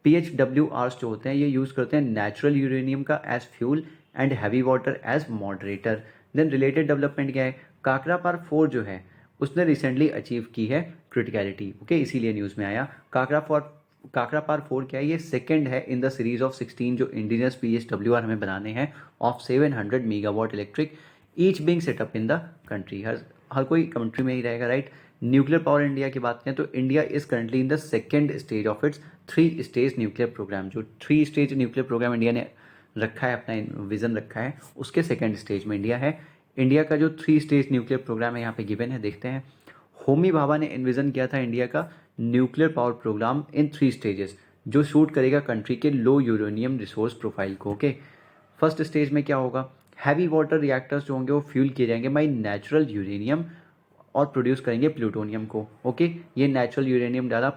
PHWRs जो होते हैं ये यूज़ करते हैं नेचुरल यूरेनियम का as fuel and heavy water as moderator. Then related development क्या है, काकरापाड़ 4 जो है उसने रिसेंटली अचीव की है क्रिटिकलिटी। ओके, इसीलिए न्यूज़ में आया। काकरापाड़ 4 क्या है, ये सेकंड है इन द सीरीज ऑफ 16 जो इंडिजिनस PHWR हमें बनाने हैं of 700 megawatt electric, each being set up in the country. हर कोई कंट्री में ही रहेगा, राइट। न्यूक्लियर पावर इंडिया की बात करें तो India is currently in the second stage of its 3 stage nuclear programme. जो 3 स्टेज न्यूक्लियर प्रोग्राम इंडिया ने रखा है, अपना विजन रखा है, उसके सेकेंड स्टेज में इंडिया है। इंडिया का जो 3 स्टेज न्यूक्लियर प्रोग्राम है यहाँ पे गिवन है, देखते हैं। होमी भाभा ने इन्विजन किया था इंडिया का न्यूक्लियर पावर प्रोग्राम इन 3 स्टेजेस, जो शूट करेगा कंट्री के लो यूरेनियम रिसोर्स प्रोफाइल को। ओके, फर्स्ट स्टेज में क्या होगा, हैवी वाटर रिएक्टर्स जो होंगे वो फ्यूल किए जाएंगे बाई नेचुरल यूरेनियम और प्रोड्यूस करेंगे प्लूटोनियम को। ओके, ये नेचुरल यूरेनियम डाला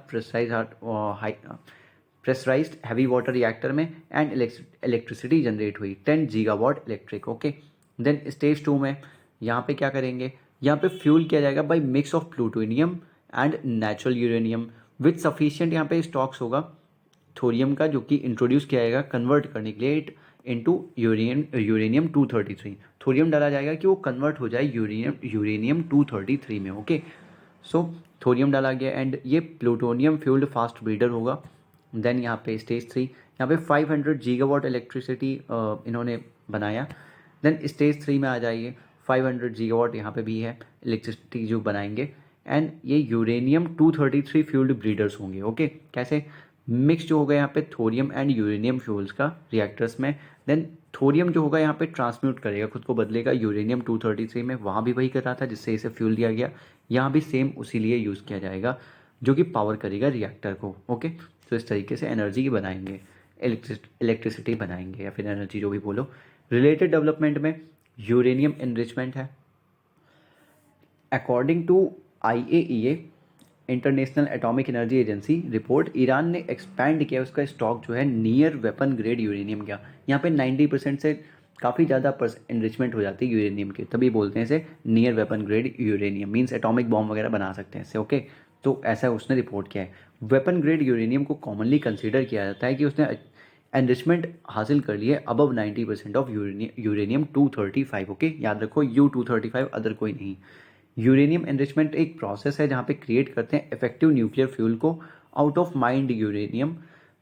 प्रेशराइज्ड हैवी वाटर रिएक्टर में एंड इलेक्ट्रिसिटी जनरेट हुई 10 gigawatt electric. Okay, then stage 2 में यहाँ पे क्या करेंगे, यहाँ पे फ्यूल किया जाएगा by mix of plutonium and natural uranium with sufficient यहाँ पे स्टॉक्स होगा थोरियम का, जो कि इंट्रोड्यूस किया जाएगा कन्वर्ट करने के लिए इनटू यूरेनियम 233। थोरियम डाला जाएगा कि वो कन्वर्ट हो जाए यूरेनियम 233 में। ओके, सो थोरियम डाला गया एंड ये प्लूटोनियम फ्यूल्ड फास्ट ब्रीडर होगा। देन यहाँ पे स्टेज 3, यहाँ पे 500 गीगावाट इलेक्ट्रिसिटी इन्होंने बनाया। देन स्टेज 3 में आ जाइए, 500 गीगावाट यहाँ पे भी है इलेक्ट्रिसिटी जो बनाएंगे, एंड ये यूरेनियम 233 फ्यूल्ड ब्रीडर्स होंगे। ओके, कैसे, मिक्स जो होगा यहाँ पे थोरियम एंड यूरेनियम फ्यूल्स का रिएक्टर्स में। देन थोरियम जो होगा यहाँ पे ट्रांसम्यूट करेगा, खुद को बदलेगा यूरेनियम 233 में, वहाँ भी वही कर रहा था जिससे इसे फ्यूल दिया गया, यहाँ भी सेम उसी लिए यूज़ किया जाएगा जो कि पावर करेगा रिएक्टर को। ओके, तो इस तरीके से एनर्जी बनाएंगे, इलेक्ट्रिसिटी बनाएंगे या फिर एनर्जी जो भी बोलो। रिलेटेड डेवलपमेंट में यूरेनियम एनरिचमेंट है, according to IAEA international atomic energy agency report, Iran ने एक्सपैंड किया उसका स्टॉक जो है नियर वेपन ग्रेड यूरेनियम का। यहाँ पे 90% से काफ़ी ज़्यादा इनरिचमेंट हो जाती है यूरेनियम की, तभी बोलते हैं इसे near weapon grade uranium, means atomic bomb वगैरह बना सकते हैं इससे। ओके, तो ऐसा उसने रिपोर्ट किया है। वेपन ग्रेड यूरेनियम को कॉमनली कंसिडर किया जाता है कि उसने एनरिचमेंट हासिल कर ली है अबव 90% ऑफ यूरेनियम 235। ओके, याद रखो U-235, अदर कोई नहीं। यूरेनियम एनरिचमेंट एक प्रोसेस है जहाँ पे क्रिएट करते हैं इफेक्टिव न्यूक्लियर फ्यूल को out of mind uranium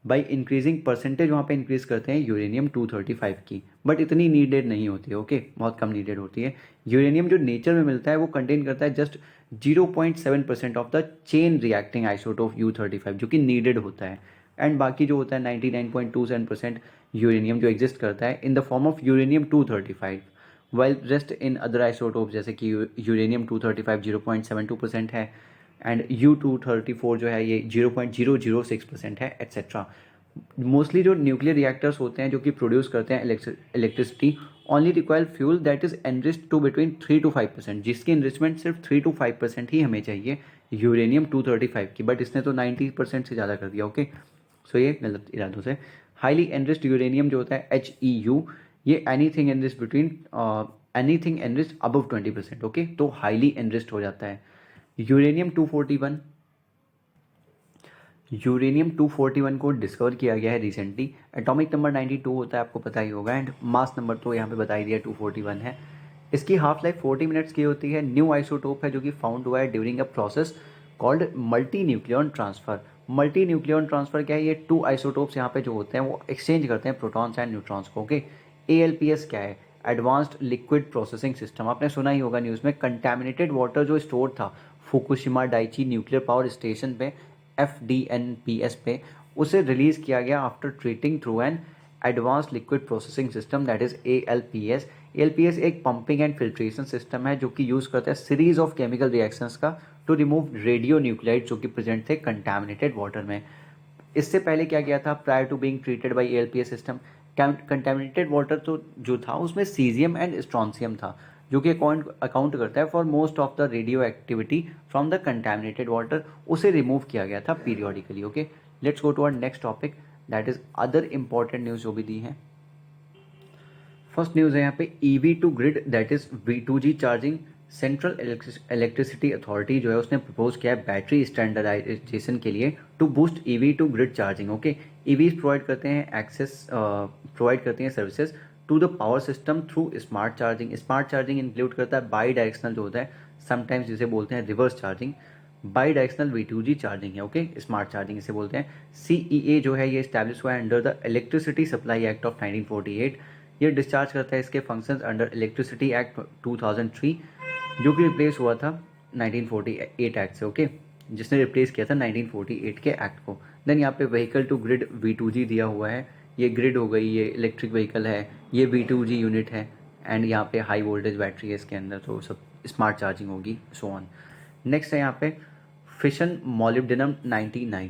by increasing percentage, वहाँ पे इंक्रीज करते हैं यूरेनियम 235 की, बट इतनी नीडेड नहीं होती है। ओके, बहुत कम नीडेड होती है। यूरेनियम जो नेचर में मिलता है वो कंटेन करता है just 0.7% of the chain reacting isotope U-35 जो कि नीडेड होता है। एंड बाकी जो होता है 99.27% यूरेनियम जो एग्जिस्ट करता है in the form of uranium 235, while rest in other isotope जैसे कि यूरेनियम 235 0.72% है, एंड U-234 जो है ये 0.006% है, एट्सेट्रा। मोस्टली जो न्यूक्लियर रिएक्टर्स होते हैं जो कि प्रोड्यूस करते हैं electricity only require fuel that is enriched to between 3 to 5%, जिसकी एनरिचमेंट सिर्फ 3 to 5% ही हमें चाहिए यूरेनियम 235 की, बट इसने तो 90% से ज़्यादा कर दिया। ओके, सो ये गलत इरादों से। हाईली एनरिच्ड यूरेनियम जो होता है HEU, ये anything enriched between anything enriched above 20%। Okay, तो हाईली एनरिच्ड हो जाता है। यूरेनियम 241, यूरेनियम 241 को डिस्कवर किया गया है रिसेंटली। एटॉमिक नंबर 92 होता है, आपको पता ही होगा, एंड मास नंबर तो यहाँ पे बता ही दिया 241 है। इसकी हाफ लाइफ 40 मिनट्स की होती है। न्यू आइसोटोप है जो कि फाउंड हुआ है during a process called multi nucleon transfer. Multi nucleon transfer क्या है? ये टू आइसोटोप्स यहाँ पे जो होते हैं वो एक्सचेंज करते हैं प्रोटॉन्स एंड न्यूट्रॉन्स को। ओके, ALPS क्या है? Advanced liquid processing system. आपने सुना ही होगा न्यूज़ में, कंटेमिनेटेड वाटर जो स्टोर था Fukushima Daiichi nuclear power station पे, FDNPS पे, उसे रिलीज़ किया गया after treating through an advanced liquid processing system that is ALPS। ALPS एक पंपिंग एंड फिल्ट्रेशन सिस्टम है जो कि यूज़ करता है सीरीज ऑफ केमिकल रिएक्शंस का टू रिमूव रेडियो न्यूक्लाइड जो कि प्रेजेंट थे कंटैमिनेटेड वाटर में। इससे पहले क्या किया था? Prior to being treated by ALPS system, contaminated water तो जो था उसमें सीजियम एंड स्ट्रॉन्सियम था जो कि अकाउंट करता है for most of the radioactivity from the contaminated water. उसे रिमूव किया गया था periodically. Okay, let's go to our next topic that is other important news जो भी दी है। फर्स्ट न्यूज़ है यहाँ पे EV to grid that is V2G charging. Central electricity authority जो है उसने प्रपोज किया है बैटरी स्टैंडर्डाइजेशन के लिए to boost EV to grid charging. Okay, EVs provide करते हैं एक्सेस, प्रोवाइड करती हैं services to the power system through smart charging. Smart charging include करता है बाई डायरेक्शनल जो होता है, समटाइम्स जिसे बोलते हैं reverse charging. By directional V2G charging है। ओके, स्मार्ट चार्जिंग इसे बोलते हैं। CEA जो है ये स्टैब्लिश हुआ है under the electricity supply act of 1948। ये डिस्चार्ज करता है इसके फंक्शंस अंडर इलेक्ट्रिसिटी एक्ट 2003 जो कि रिप्लेस हुआ था 1948 एक्ट से। ओके, जिसने रिप्लेस किया था 1948 के एक्ट को। देन यहाँ पे व्हीकल टू ग्रिड V2G दिया हुआ है। ये ग्रिड हो गई, ये इलेक्ट्रिक व्हीकल है, ये V2G यूनिट है, एंड यहाँ पे हाई वोल्टेज बैटरी है इसके अंदर, तो सब स्मार्ट चार्जिंग होगी, सो ऑन। नेक्स्ट है यहाँ पे फिशन मोलिब्डेनम 99।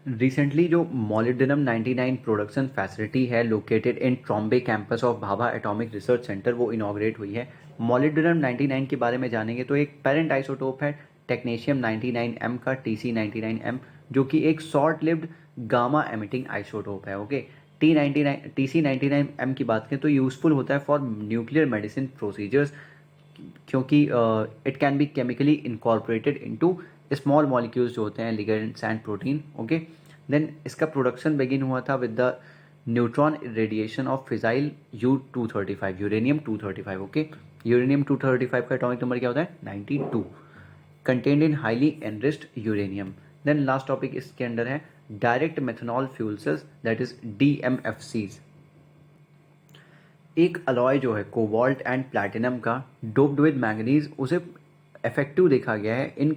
रिसेंटली जो मोलिब्डेनम 99 प्रोडक्शन फैसिलिटी है located in Trombay campus of Bhabha atomic research centre, वो इनॉग्रेट हुई है। मोलिब्डेनम 99 के बारे में जानेंगे तो एक पेरेंट आइसोटोप है टेक्नीशियम 99M का, TC99M, जो कि एक short lived gamma emitting isotope है। ओके, TC99M की बात करें तो यूजफुल होता है फॉर न्यूक्लियर मेडिसिन प्रोसीजर्स क्योंकि it can be chemically incorporated into small molecules जो होते हैं ligands and protein. Okay, then इसका प्रोडक्शन बिगिन हुआ था with the neutron radiation of fissile U-235, uranium 235। Okay, uranium 235 का एटॉमिक नंबर क्या होता है? 92, contained in highly enriched uranium. Then last topic इसके अंदर है direct methanol fuel sales that is DMFCs। एक अलॉय जो है कोबाल्ट एंड प्लैटिनम का डोप्ड विद मैंगनीज, उसे इफेक्टिव देखा गया है इन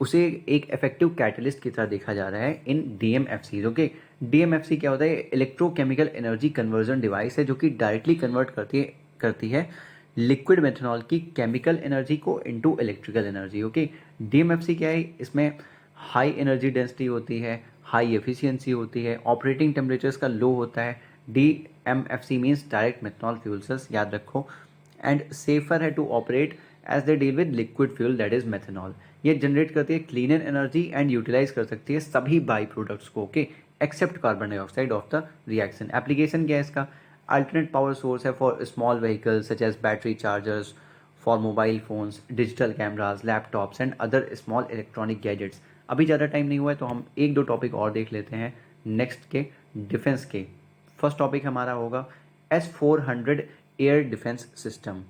उसे एक इफेक्टिव कैटलिस्ट की तरह देखा जा रहा है इन DMFCs। ओके, DMFC क्या होता है? इलेक्ट्रोकेमिकल एनर्जी कन्वर्जन डिवाइस है जो कि डायरेक्टली कन्वर्ट करती है लिक्विड मेथनॉल की केमिकल एनर्जी को into electrical energy. Okay, DMFC क्या है? इसमें हाई एनर्जी डेंसिटी होती है, हाई एफिशिएंसी होती है, ऑपरेटिंग टेम्परेचर्स का लो होता है। DMFC means direct methanol fuel cells, याद रखो। एंड सेफर है to operate as they deal with liquid fuel that is methanol. ये जनरेट करती है क्लीनर एनर्जी एंड यूटिलाइज कर सकती है सभी बाई प्रोडक्ट्स को, okay, except carbon dioxide of the reaction. Application क्या है इसका? अल्टरनेट पावर सोर्स है for small vehicles such as battery chargers, for mobile phones, digital cameras, laptops and other small electronic gadgets. अभी ज़्यादा time नहीं हुआ है तो हम एक दो टॉपिक और देख लेते हैं नेक्स्ट के डिफेंस के। फर्स्ट टॉपिक हमारा होगा S-400 एयर डिफेंस सिस्टम।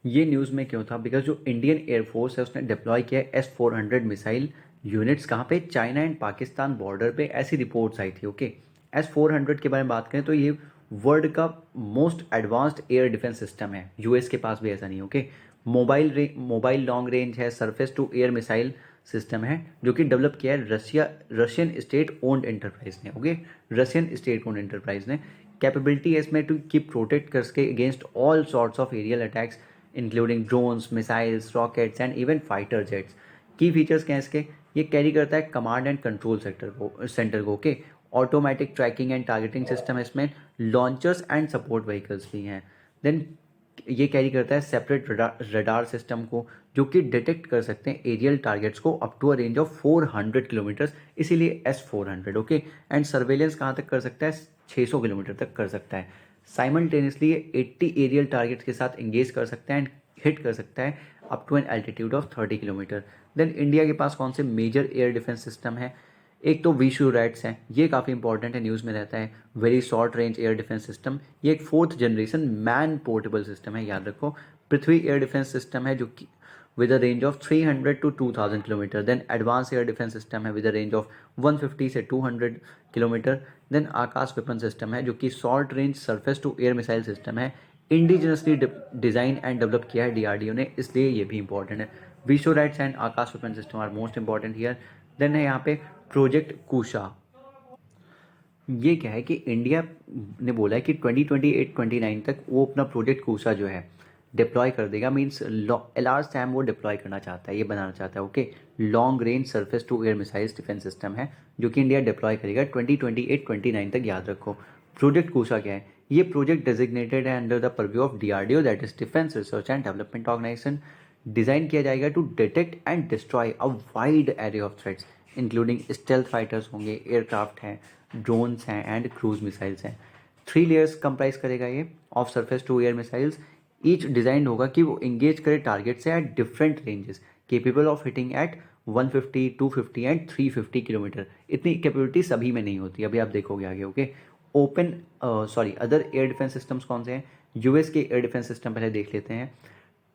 ये न्यूज़ में क्यों था? बिकॉज जो इंडियन एयरफोर्स है उसने डिप्लॉय किया S-400 मिसाइल यूनिट्स कहाँ पे? चाइना एंड पाकिस्तान बॉर्डर पे, ऐसी रिपोर्ट्स आई थी, ओके। S-400 के बारे में बात करें तो ये वर्ल्ड का most advanced air defence system है, यूएस के पास भी ऐसा नहीं, ओके। मोबाइल लॉन्ग रेंज है, surface to air missile system है जो कि डेवलप किया है रशियन स्टेट ओन्ड एंटरप्राइज ने, okay, Russian state owned enterprise ने। कैपेबिलिटी है इसमें टू कीप प्रोटेक्ट करके against all sorts of aerial attacks including drones, missiles, rockets and even fighter jets. की फीचर्स क्या है इसके? ये कैरी करता है कमांड एंड कंट्रोल सेंटर को, okay, automatic tracking and targeting system है इसमें, लॉन्चर्स एंड सपोर्ट व्हीकल्स भी हैं। देन ये कैरी करता है सेपरेट रडार सिस्टम को जो कि डिटेक्ट कर सकते हैं एरियल टारगेट्स को up to a range of 400 kilometres, इसीलिए S-400, ओके। एंड सर्वेलेंस कहाँ तक कर सकता है? 600 किलोमीटर तक कर सकता है। साइमल्टेनियसली ये 80 एरियल टारगेट्स के साथ इंगेज कर सकता है एंड हिट कर सकता है up to an altitude of 30 kilometre. Then India के पास कौन से मेजर एयर डिफेंस सिस्टम है? एक तो विशुरैट्स है, ये काफ़ी इंपॉर्टेंट है, न्यूज़ में रहता है, very short range air defence system. ये एक 4th generation man portable system है, याद रखो। पृथ्वी एयर डिफेंस सिस्टम है जो कि with a range of 300 to 2000 kilometre. Then advance air defence system है विद अ रेंज ऑफ 150 से 200 kilometre. Then Akash weapon system है जो कि short range surface to air missile system है, इंडिजिनसली डिजाइन एंड डेवलप किया है DRDO ने, इसलिए ये भी इंपॉर्टेंट है। VSHORADS and Akash weapon system are most important here. Then है यहाँ पे प्रोजेक्ट कुशा। ये क्या है कि इंडिया ने बोला है कि 2028-29 तक वो अपना प्रोजेक्ट कुशा जो है डिप्लॉय कर देगा, मीन्स LRSAM वो डिप्लॉय करना चाहता है, ये बनाना चाहता है, okay. Long range surface to air missiles defence system है जो कि इंडिया डिप्लॉय करेगा 2028-29 तक, याद रखो। प्रोजेक्ट कुशा क्या है? ये प्रोजेक्ट डेजिग्नेटेड है under the purview of DRDO, that is defence research and development organisation. Design किया जाएगा to detect and destroy a wide array of threats including stealth fighters होंगे, एयरक्राफ्ट हैं, ड्रोन्स हैं एंड क्रूज मिसाइल्स हैं। 3 layers comprise करेगा ये ऑफ surface to air missiles. Each design होगा कि वो इंगेज करे टारगेट से at different ranges capable of hitting at 150, 250 and 350 kilometre. इतनी कैपेबिलिटी सभी में नहीं होती, अभी आप देखोगे आगे, okay. Other air defence systems कौन से हैं? यूएस के एयर डिफेंस सिस्टम पहले देख लेते हैं।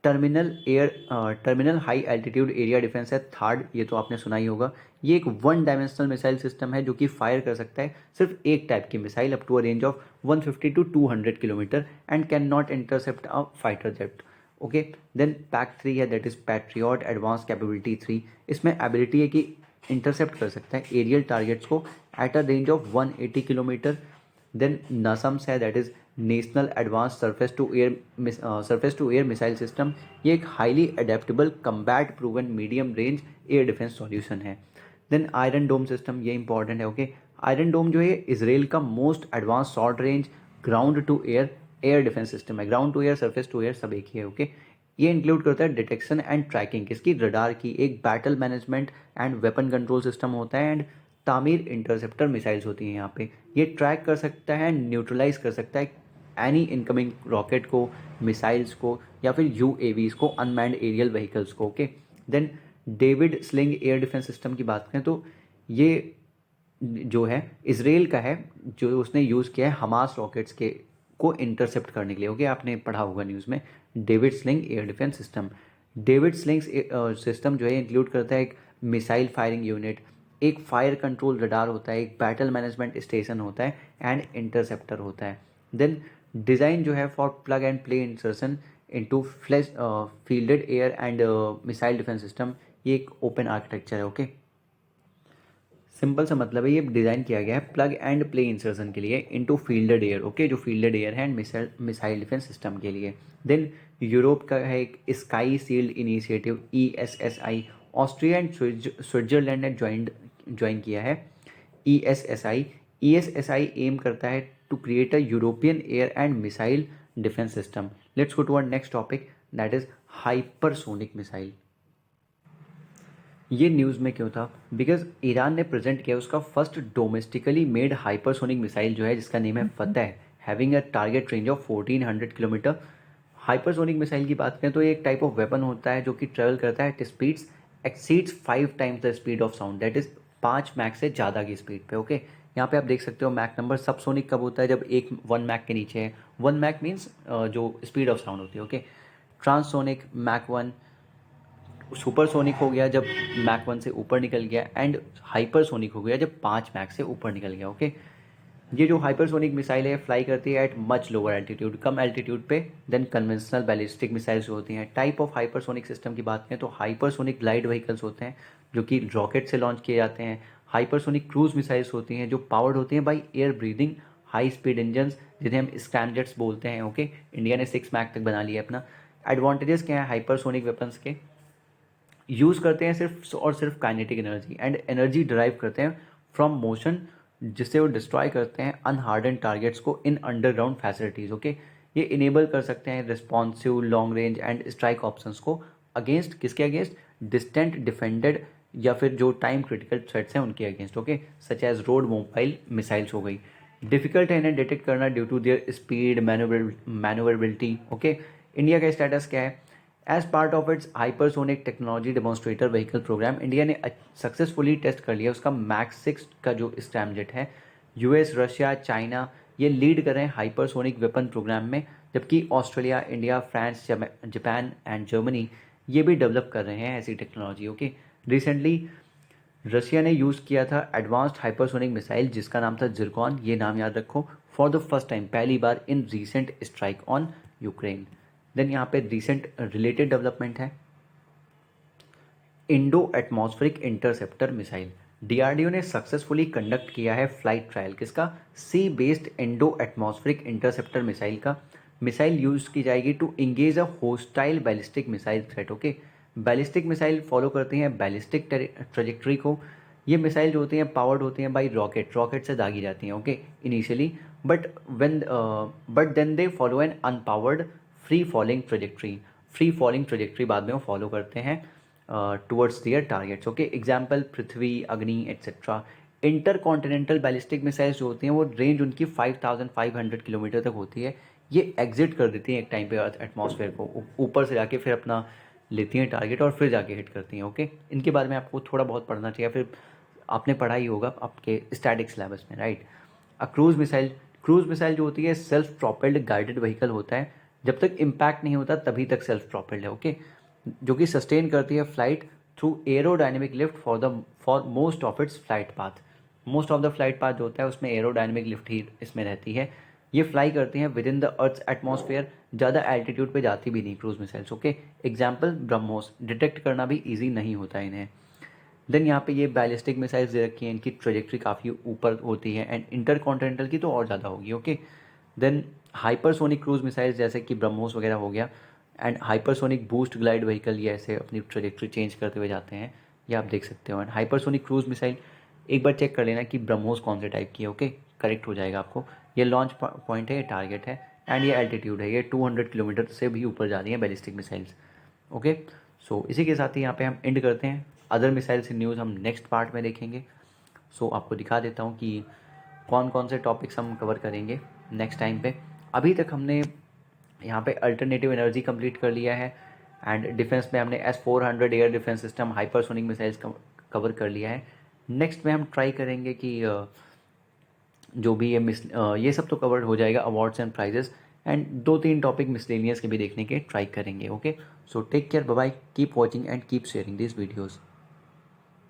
Terminal high altitude area defence है थर्ड, ये तो आपने सुना ही होगा। ये एक 1 डायमेंशनल मिसाइल सिस्टम है जो कि फायर कर सकता है सिर्फ एक टाइप की missile up to a range of 150 to 200 kilometre and can not intercept a fighter jet, okay. Then PAC-3 है, that is patriot advance capability 3। इसमें एबिलिटी है कि इंटरसेप्ट कर सकता है एरियल टारगेट्स को at a range of 180 kilometre. Then NASAMS है, that is national advance surface to air missile system. ये एक highly adaptable combat proven medium range air defence solution है। देन आयरन डोम सिस्टम, ये important है, okay. Iron dome जो है Israel का most advance short range ground to air air defence system है, ground to air, surface to air सब एक ही है, ओके। ये इंक्लूड करता है डिटेक्शन एंड ट्रैकिंग, किसकी? रडार की। एक battle management and weapon control system होता है एंड तामीर इंटरसेप्टर मिसाइल्स होती हैं यहाँ पे। ये ट्रैक कर सकता है, न्यूट्रलाइज कर सकता है एनी इनकमिंग रॉकेट को, मिसाइल्स को या फिर UAVs को, अनमैन्ड एरियल व्हीकल्स को, okay. Then David Sling air defence system की बात करें तो ये जो है इसराइल का है, जो उसने यूज़ किया है हमास रॉकेट्स के को इंटरसेप्ट करने के लिए, ओके। आपने पढ़ा होगा न्यूज़ में David Sling air defence system. David sling system जो है इंक्लूड करता है एक मिसाइल फायरिंग यूनिट, एक फायर कंट्रोल रडार होता है, एक बैटल मैनेजमेंट स्टेशन होता है एंड इंटरसेप्टर होता है। देन डिज़ाइन जो है for plug and play insertion into flash fielded air and missile defence system, ये एक ओपन आर्किटेक्चर है, ओके। सिंपल सा मतलब है, ये डिज़ाइन किया गया है प्लग एंड प्ले इंसर्शन के लिए इनटू फील्डेड एयर, ओके, जो फील्डेड एयर है एंड मिसाइल डिफेंस सिस्टम के लिए। देन यूरोप का है एक Sky Shield Initiative ESSI, Austria and Switzerland ने ज्वाइन किया है ESSI एम करता है to create a European air and missile defence system let's go to our next topic, that is hypersonic missile. ये news में क्यों था? बिकॉज ईरान ने प्रेजेंट किया उसका first domestically made hypersonic missile जो है, जिसका नेम है Fateh, having a target range of 1400 kilometre. Hypersonic missile की बात करें तो ये एक टाइप ऑफ वेपन होता है जो कि ट्रेवल करता है at speeds exceeds 5 times the speed of sound, that is 5 mach से ज़्यादा की स्पीड पे। ओके, यहाँ पे आप देख सकते हो मैक नंबर। सबसोनिक कब होता है? जब एक 1 मैक के नीचे है। 1 मैक मीन्स जो स्पीड ऑफ साउंड होती है। ओके, ट्रांससोनिक मैक 1, सुपरसोनिक हो गया जब मैक 1 से ऊपर निकल गया, एंड हाइपरसोनिक हो गया जब 5 मैक से ऊपर निकल गया। ओके, ये जो हाइपरसोनिक मिसाइल है फ्लाई करती है एट मच लोअर एल्टीट्यूड, कम एल्टीट्यूड पे देन कन्वेंशनल बैलिस्टिक मिसाइल्स होती हैं। टाइप ऑफ हाइपरसोनिक सिस्टम की बात करें तो हाइपरसोनिक ग्लाइड व्हीकल्स होते हैं जो कि रॉकेट से लॉन्च किए जाते हैं। हाइपरसोनिक क्रूज मिसाइल्स होती हैं जो पावर्ड होती हैं by air breathing high speed engines, जिन्हें हम स्क्रैमजेट्स बोलते हैं। ओके, इंडिया ने 6 मैक तक बना लिया अपना। एडवांटेजेस क्या है हाइपरसोनिक वेपन्स के? यूज़ करते हैं सिर्फ और सिर्फ kinetic energy, and energy drive करते हैं फ्रॉम मोशन, जिससे वो डिस्ट्रॉय करते हैं अनहार्डन टारगेट्स को इन अंडरग्राउंड फैसिलिटीज़। ओके, ये इनेबल कर सकते हैं responsive long range and strike options को अगेंस्ट, किसके अगेंस्ट? डिस्टेंट डिफेंडेड या फिर जो टाइम क्रिटिकल थ्रेट्स हैं उनके against. Okay, such as road mobile missiles हो गई। डिफिकल्ट है इन्हें डिटेक्ट करना due to their speed manoeuvrability. Okay, India का स्टेटस क्या है? As part of its hypersonic technology demonstrator vehicle programme, India ने सक्सेसफुली टेस्ट कर लिया उसका मैक्स 6 का जो स्क्रैमजेट है। यूएस, रशिया, चाइना ये लीड कर रहे हैं हाइपरसोनिक वेपन प्रोग्राम में, जबकि Australia, India, France, Japan and Germany ये भी डेवलप कर रहे हैं ऐसी टेक्नोलॉजी। ओके, रिसेंटली रशिया ने यूज़ किया था एडवांस्ड हाइपरसोनिक मिसाइल जिसका नाम था जिरकॉन, ये नाम याद रखो, फॉर द फर्स्ट टाइम, पहली बार in recent strike on Ukraine. Then यहाँ पे रिसेंट रिलेटेड डेवलपमेंट है endo atmospheric interceptor missile. DRDO ने सक्सेसफुली कंडक्ट किया है फ्लाइट ट्रायल, किसका? Sea based endo atmospheric interceptor missile का। मिसाइल यूज की जाएगी to engage a hostile ballistic missile threat. Okay, ballistic missile follow करती हैं बैलिस्टिक ट्रेजेक्ट्री को। ये मिसाइल जो होती हैं पावर्ड होती हैं बाई रॉकेट से दागी जाती हैं। Okay, initially, but when but then they follow an unpowered free falling trajectory बाद में वो फॉलो करते हैं towards their targets. Okay, example Prithvi, Agni etcetera. Intercontinental ballistic missiles जो होती हैं वो रेंज उनकी 5500 किलोमीटर तक होती है। ये एग्जिट कर देती हैं एक टाइम पे अर्थ एटमॉस्फेयर को, ऊपर से जाके फिर अपना लेती हैं टारगेट और फिर जाके हिट करती हैं। ओके, इनके बारे में आपको थोड़ा बहुत पढ़ना चाहिए, फिर आपने पढ़ा ही होगा आपके स्टैटिक सिलेबस में, राइट। क्रूज मिसाइल जो होती है सेल्फ प्रोपेल्ड गाइडेड व्हीकल होता है, जब तक इम्पैक्ट नहीं होता तभी तक सेल्फ प्रोपेल्ड है। ओके, जो कि सस्टेन करती है flight through aerodynamic lift for most of its flight path. Most of the flight path जो होता है उसमें एरोडायनेमिक लिफ्ट ही इसमें रहती है। ये फ्लाई करती हैं with in the earth atmosphere, ज़्यादा एल्टीट्यूड पे जाती भी नहीं cruise missiles. Okay, example BrahMos, detect करना भी ईजी नहीं होता इन्हें। देन यहाँ पे ये बैलिस्टिक मिसाइल्स दे रखी हैं, इनकी ट्रेजेक्ट्री काफ़ी ऊपर होती है, एंड इंटर कॉन्टिनेंटल की तो और ज़्यादा होगी। Okay, then hypersonic cruise missiles जैसे कि ब्रह्मोस वगैरह हो गया, and hypersonic boost glide vehicle, ये ऐसे अपनी ट्रेजेक्ट्री चेंज करते हुए जाते हैं, ये आप देख सकते हो। एंड हाइपरसोनिक क्रूज मिसाइल एक बार चेक कर लेना कि ब्रह्मोस कौन से टाइप की है। ओके, करेक्ट हो जाएगा आपको। ये लॉन्च पॉइंट है, ये टारगेट है, एंड ये एल्टीट्यूड है, ये 200 किलोमीटर से भी ऊपर जा रही है बैलिस्टिक मिसाइल्स। ओके, सो इसी के साथ ही यहाँ पे हम एंड करते हैं। अदर मिसाइल्स इन न्यूज़ हम नेक्स्ट पार्ट में देखेंगे। सो आपको दिखा देता हूँ कि कौन कौन से टॉपिक्स हम कवर करेंगे नेक्स्ट टाइम पे। अभी तक हमने यहाँ पे अल्टरनेटिव एनर्जी कंप्लीट कर लिया है, एंड डिफेंस में हमने S-400 air defence system hypersonic missiles cover कर लिया है। नेक्स्ट में हम ट्राई करेंगे कि जो भी ये सब तो कवर हो जाएगा, awards and prizes, and 2-3 topic miscellaneous के भी देखने के ट्राई करेंगे। Okay, so take care, bye bye, keep watching and keep sharing this videos.